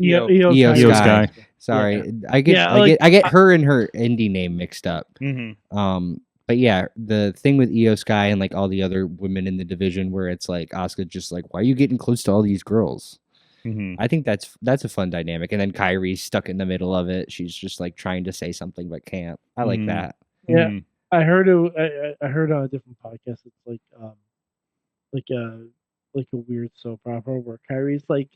Io Sky. Sorry, I get her and her indie name mixed up. But yeah, the thing with Io Sky and like all the other women in the division, where it's like Asuka just like, why are you getting close to all these girls? I think that's a fun dynamic. And then Kairi's stuck in the middle of it. She's just like trying to say something but can't. I like that. Yeah, I heard I heard on a different podcast. It's like a weird soap opera where Kairi's like,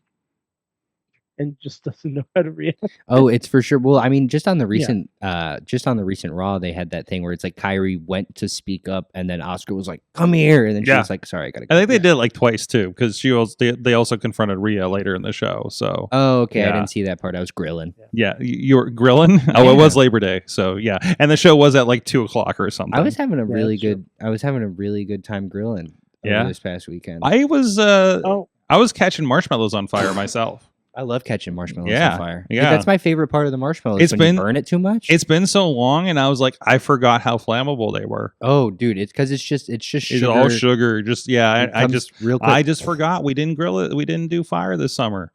and just doesn't know how to react. Oh, it's for sure. Well, I mean, just on the recent Raw, they had that thing where it's like Kairi went to speak up, and then Asuka was like, "Come here," and then she was like, "Sorry, I gotta go." I think they did it like twice too, because they also confronted Rhea later in the show. So okay, I didn't see that part. I was grilling. Yeah, you were grilling. Oh, it was Labor Day, so yeah, and the show was at like 2:00 or something. I was having a really good time grilling. over this past weekend. I was catching marshmallows on fire myself. I love catching marshmallows on fire. Yeah. That's my favorite part of the marshmallows. When you burn it too much. It's been so long, and I was like, I forgot how flammable they were. Oh, dude, it's because it's just sugar. It's all sugar. Just I just forgot we didn't grill it. We didn't do fire this summer.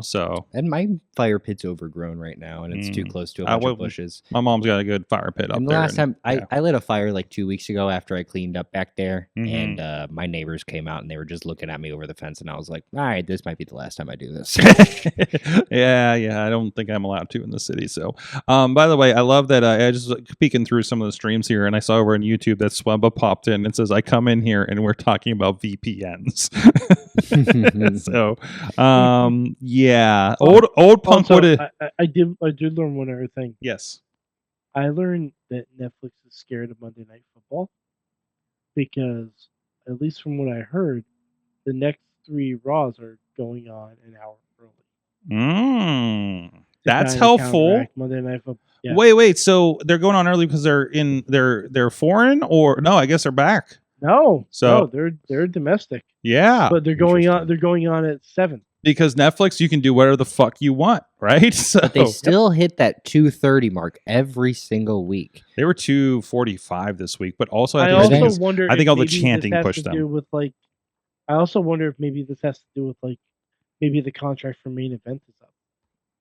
So. And my fire pit's overgrown right now, and it's too close to a bunch of bushes. My mom's got a good fire pit up there. The last time I lit a fire like 2 weeks ago after I cleaned up back there, and my neighbors came out and they were just looking at me over the fence, and I was like, all right, this might be the last time I do this. yeah, I don't think I'm allowed to in the city. So, by the way, I love that I just peeking through some of the streams here, and I saw over on YouTube that Swemba popped in and says, I come in here and we're talking about VPNs. So, old punk would have. I did learn one other thing. Yes, I learned that Netflix is scared of Monday Night Football because, at least from what I heard, the next 3 Raws are going on an hour early. That's helpful. Monday Night Football. Yeah. Wait. So they're going on early because they're foreign, or no? I guess they're back. No, they're domestic. Yeah, but they're going on. They're going on at 7. Because Netflix, you can do whatever the fuck you want, right? So but they still hit that 2:30 mark every single week. They were 2:45 this week, but also I also wonder. I think all the chanting pushed them. I also wonder if maybe this has to do with maybe the contract for main event is up,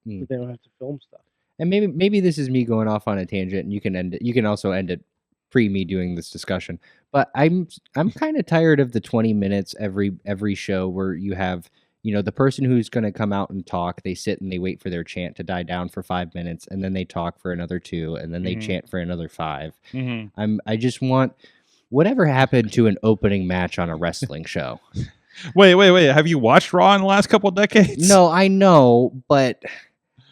so they don't have to film stuff. And maybe this is me going off on a tangent, and you can end it. You can also end it pre me doing this discussion. But I'm kind of tired of the 20 minutes every show where you have. The person who's going to come out and talk, they sit and they wait for their chant to die down for 5 minutes, and then they talk for another 2, and then they chant for another 5. I just want whatever happened to an opening match on a wrestling show. Wait. Have you watched Raw in the last couple of decades? No, I know, but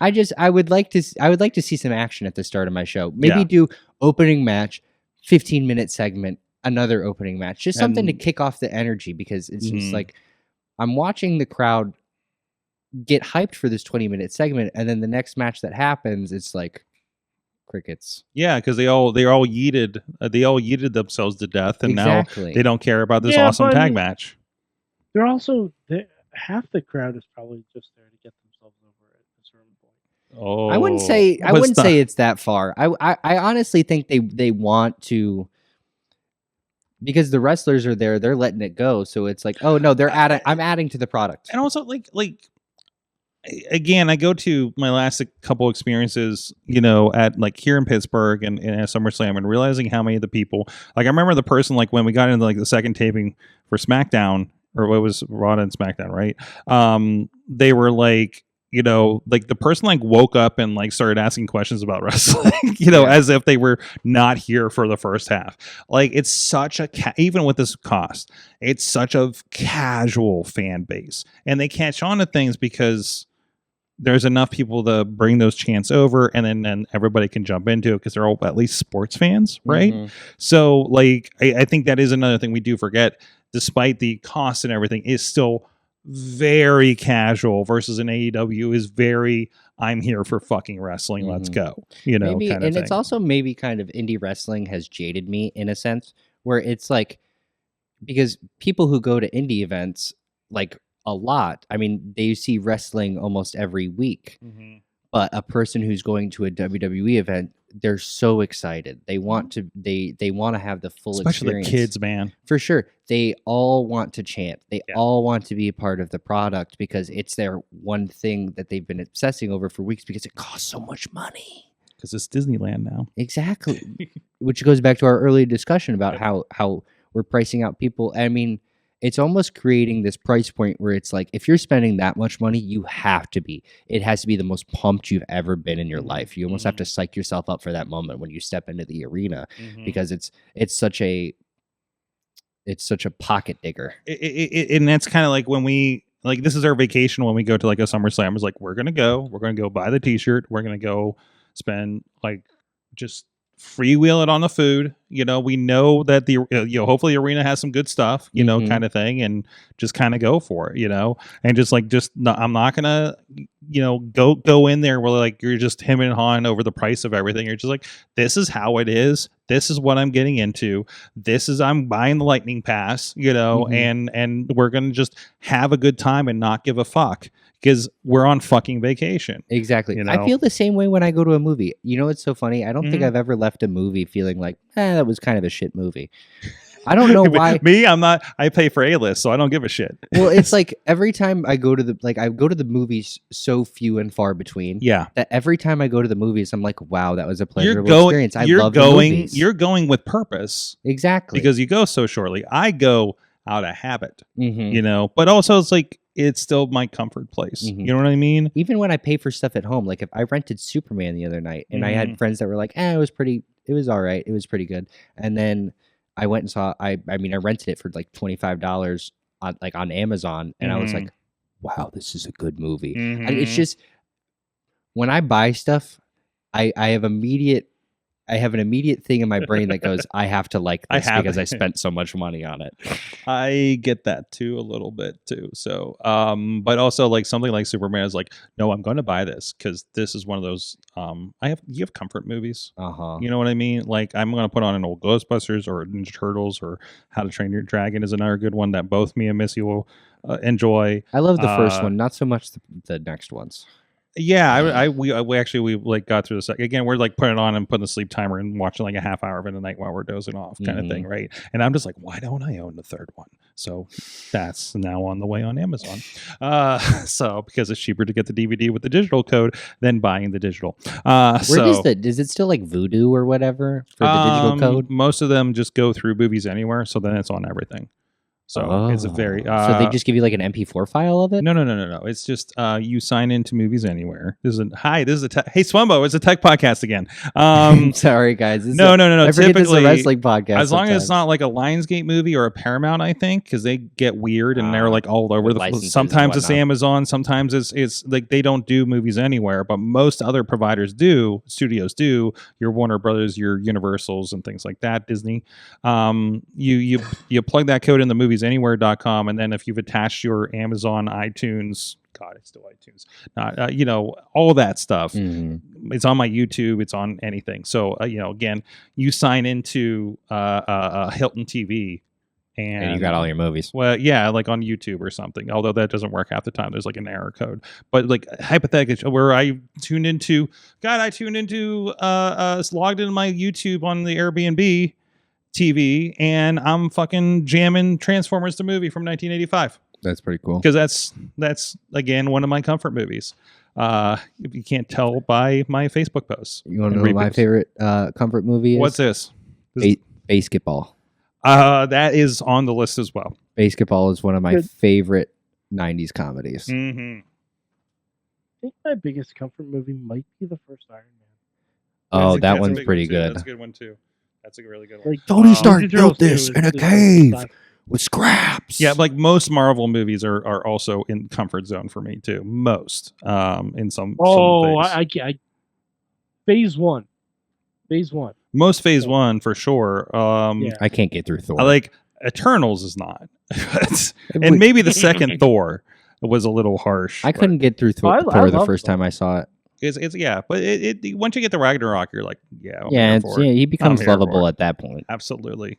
I would like to see some action at the start of my show. Maybe do opening match, 15-minute segment, another opening match, just something to kick off the energy, because it's just like. I'm watching the crowd get hyped for this 20-minute segment, and then the next match that happens, it's like crickets. Yeah, because they all yeeted themselves to death, and now they don't care about this awesome tag match. They're also half the crowd is probably just there to get themselves over at a certain point. Oh, I wouldn't say it's that far. I honestly think they want to. Because the wrestlers are there, they're letting it go. So it's like, oh no, I'm adding to the product. And also, like again, I go to my last couple experiences, at here in Pittsburgh and at SummerSlam, and realizing how many of the people, I remember the person, when we got into the second taping for SmackDown, or what was Raw and SmackDown, right? They were the person woke up and started asking questions about wrestling, as if they were not here for the first half. It's such even with this cost, it's such a casual fan base, and they catch on to things because there's enough people to bring those chants over, and then everybody can jump into it because they're all at least sports fans, right? So I think that is another thing we do forget, despite the cost and everything, is still very casual versus an AEW is very, I'm here for fucking wrestling. Let's go. Maybe, kind of and thing. It's also maybe kind of indie wrestling has jaded me in a sense where it's because people who go to indie events a lot, they see wrestling almost every week, but a person who's going to a WWE event, they're so excited. They want to have the full especially experience. The kids, man. For sure. They all want to chant. They all want to be a part of the product because it's their one thing that they've been obsessing over for weeks because it costs so much money. Because it's Disneyland now. Exactly. Which goes back to our earlier discussion about how we're pricing out people. It's almost creating this price point where it's if you're spending that much money, it has to be the most pumped you've ever been in your life. You almost have to psych yourself up for that moment when you step into the arena because it's such a pocket digger. And that's kind of when we, this is our vacation when we go to a SummerSlam. It's we're going to go buy the t-shirt. We're going to go spend just freewheel it on the food, You know, we know that the hopefully the arena has some good stuff, you know, kind of thing, and just kind of go for it, you know, and I'm not gonna, you know, go in there where like you're just him and hawing over the price of everything. You're just like, this is how it is. This is what I'm getting into. I'm buying the lightning pass, you know, and we're gonna just have a good time and not give a fuck. Because we're on fucking vacation. Exactly. You know? I feel the same way when I go to a movie. You know, it's so funny. I don't think I've ever left a movie feeling like, that was kind of a shit movie. I don't know why. Me, I'm not. I pay for A-list, so I don't give a shit. Well, it's like every time I go to the movies so few and far between. Yeah. That every time I go to the movies, I'm like, wow, that was a pleasurable experience. I love the movies. You're going with purpose. Exactly. Because you go so shortly. I go out of habit, you know, but also it's like, it's still my comfort place. You know what I mean? Even when I pay for stuff at home, like if I rented Superman the other night and I had friends that were like, it was all right. It was pretty good. And then I went and saw, I rented it for like $25 on Amazon. And I was like, wow, this is a good movie. And it's just, when I buy stuff, I have an immediate thing in my brain that goes, I have to like this because I spent so much money on it. I get that too, a little bit too. So, but also like something like Superman is like, no, I'm going to buy this because this is one of those. You have comfort movies. You know what I mean? Like I'm going to put on an old Ghostbusters or Ninja Turtles or How to Train Your Dragon is another good one that both me and Missy will enjoy. I love the first one, not so much the next ones. Yeah, we like got through this again. We're like putting it on and putting the sleep timer and watching like a half hour of it a night while we're dozing off, kind of thing, right? And I'm just like, why don't I own the third one? So that's now on the way on Amazon. So because it's cheaper to get the DVD with the digital code than buying the digital. Is it still like Vudu or whatever for the digital code? Most of them just go through Movies Anywhere, so then it's on everything. So it's a very so they just give you like an MP4 file of it? No. It's just you sign into Movies Anywhere. Hey Swumbo, it's a tech podcast again. Sorry guys. No. I forget this is a wrestling podcast. As long as it's not like a Lionsgate movie or a Paramount, I think, because they get weird and they're like all over the. Sometimes it's Amazon, sometimes it's like they don't do Movies Anywhere, but most other providers do. Studios do. Your Warner Brothers, your Universals, and things like that. Disney. You plug that code in the moviesanywhere.com, and then if you've attached your Amazon, iTunes, God, it's still iTunes, all that stuff. It's on my YouTube, it's on anything. So again, you sign into Hilton TV and you got all your movies. Well, yeah, like on YouTube or something, although that doesn't work half the time. There's like an error code, but like hypothetically, where I tuned into logged into my YouTube on the Airbnb TV, and I'm fucking jamming Transformers the movie from 1985. That's pretty cool. Because that's again one of my comfort movies. If you can't tell by my Facebook posts. You want to know what my favorite comfort movie is? What's this? Basketball. That is on the list as well. Basketball is one of my favorite 90s comedies. I think my biggest comfort movie might be the first Iron Man. Oh, that one's pretty good. That's a good one too. That's a really good one. Like, Tony Stark built this in a cave with scraps. Yeah, like most Marvel movies are also in comfort zone for me too. Most in some. I Phase one. Most Phase 1 for sure. I can't get through Thor. I like Eternals is not, and maybe the second Thor was a little harsh. I couldn't get through Thor the first time I saw it. It's but it once you get the Ragnarok, you're like, he becomes lovable at that point. Absolutely,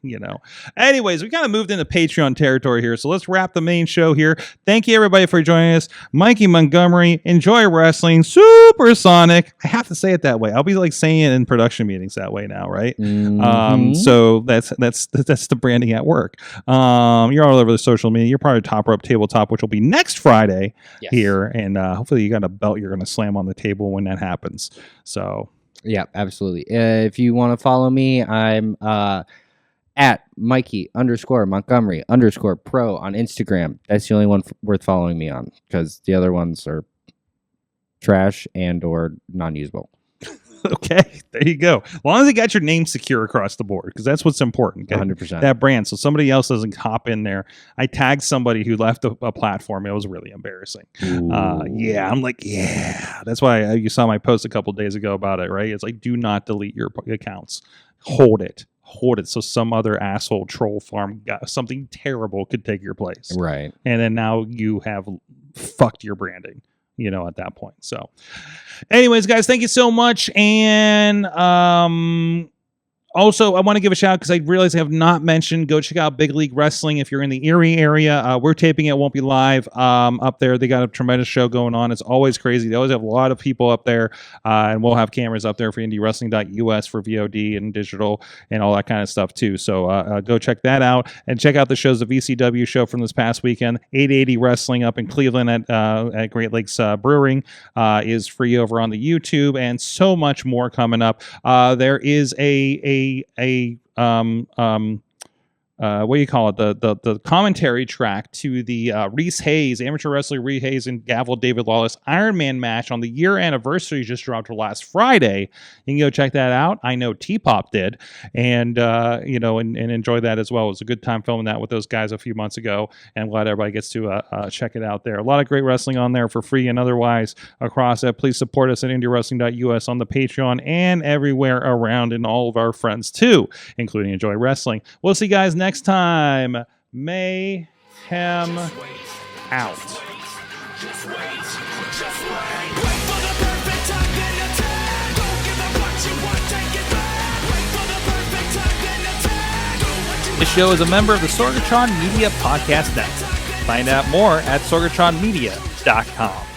Anyways, we kind of moved into Patreon territory here, so let's wrap the main show here. Thank you everybody for joining us. Mikey Montgomery, Enjoy Wrestling Supersonic. I have to say it that way. I'll be like saying it in production meetings that way now, right? So that's the branding at work. You're all over the social media. You're part of Top Rope Tabletop, which will be next Friday here, and hopefully you got a belt you're going to slam on the table when that happens. So yeah, absolutely. If you want to follow me, I'm at Mikey_Montgomery_pro on Instagram. That's the only one worth following me on, because the other ones are trash and or non-usable. Okay, there you go. As long as you got your name secure across the board, because that's what's important. 100%. That brand, so somebody else doesn't hop in there. I tagged somebody who left a platform. It was really embarrassing. I'm like, that's why you saw my post a couple days ago about it, right? It's like, do not delete your accounts. Hold it. hold it so some other asshole troll farm got something terrible could take your place. Right. And then now you have fucked your branding, at that point. So anyways, guys, thank you so much. And also, I want to give a shout out because I realize I have not mentioned, go check out Big League Wrestling if you're in the Erie area. We're taping it, won't be live up there. They got a tremendous show going on. It's always crazy. They always have a lot of people up there, and we'll have cameras up there for IndieWrestling.us for VOD and digital and all that kind of stuff too. So go check that out and check out the shows. The VCW show from this past weekend, 880 Wrestling up in Cleveland at Great Lakes Brewing is free over on the YouTube, and so much more coming up. There is what do you call it? The commentary track to the Reese Hayes, amateur wrestler Reese Hayes and Gavel David Lawless Iron Man match on the year anniversary just dropped last Friday. You can go check that out. I know T-Pop did, and and enjoy that as well. It was a good time filming that with those guys a few months ago, and I'm glad everybody gets to check it out there. A lot of great wrestling on there for free and otherwise across that. Please support us at IndieWrestling.us on the Patreon and everywhere around, and all of our friends too, including Enjoy Wrestling. We'll see you guys next time. Mayhem out. This show is a member of the Sorgatron Media Podcast Network. Find out more at sorgatronmedia.com.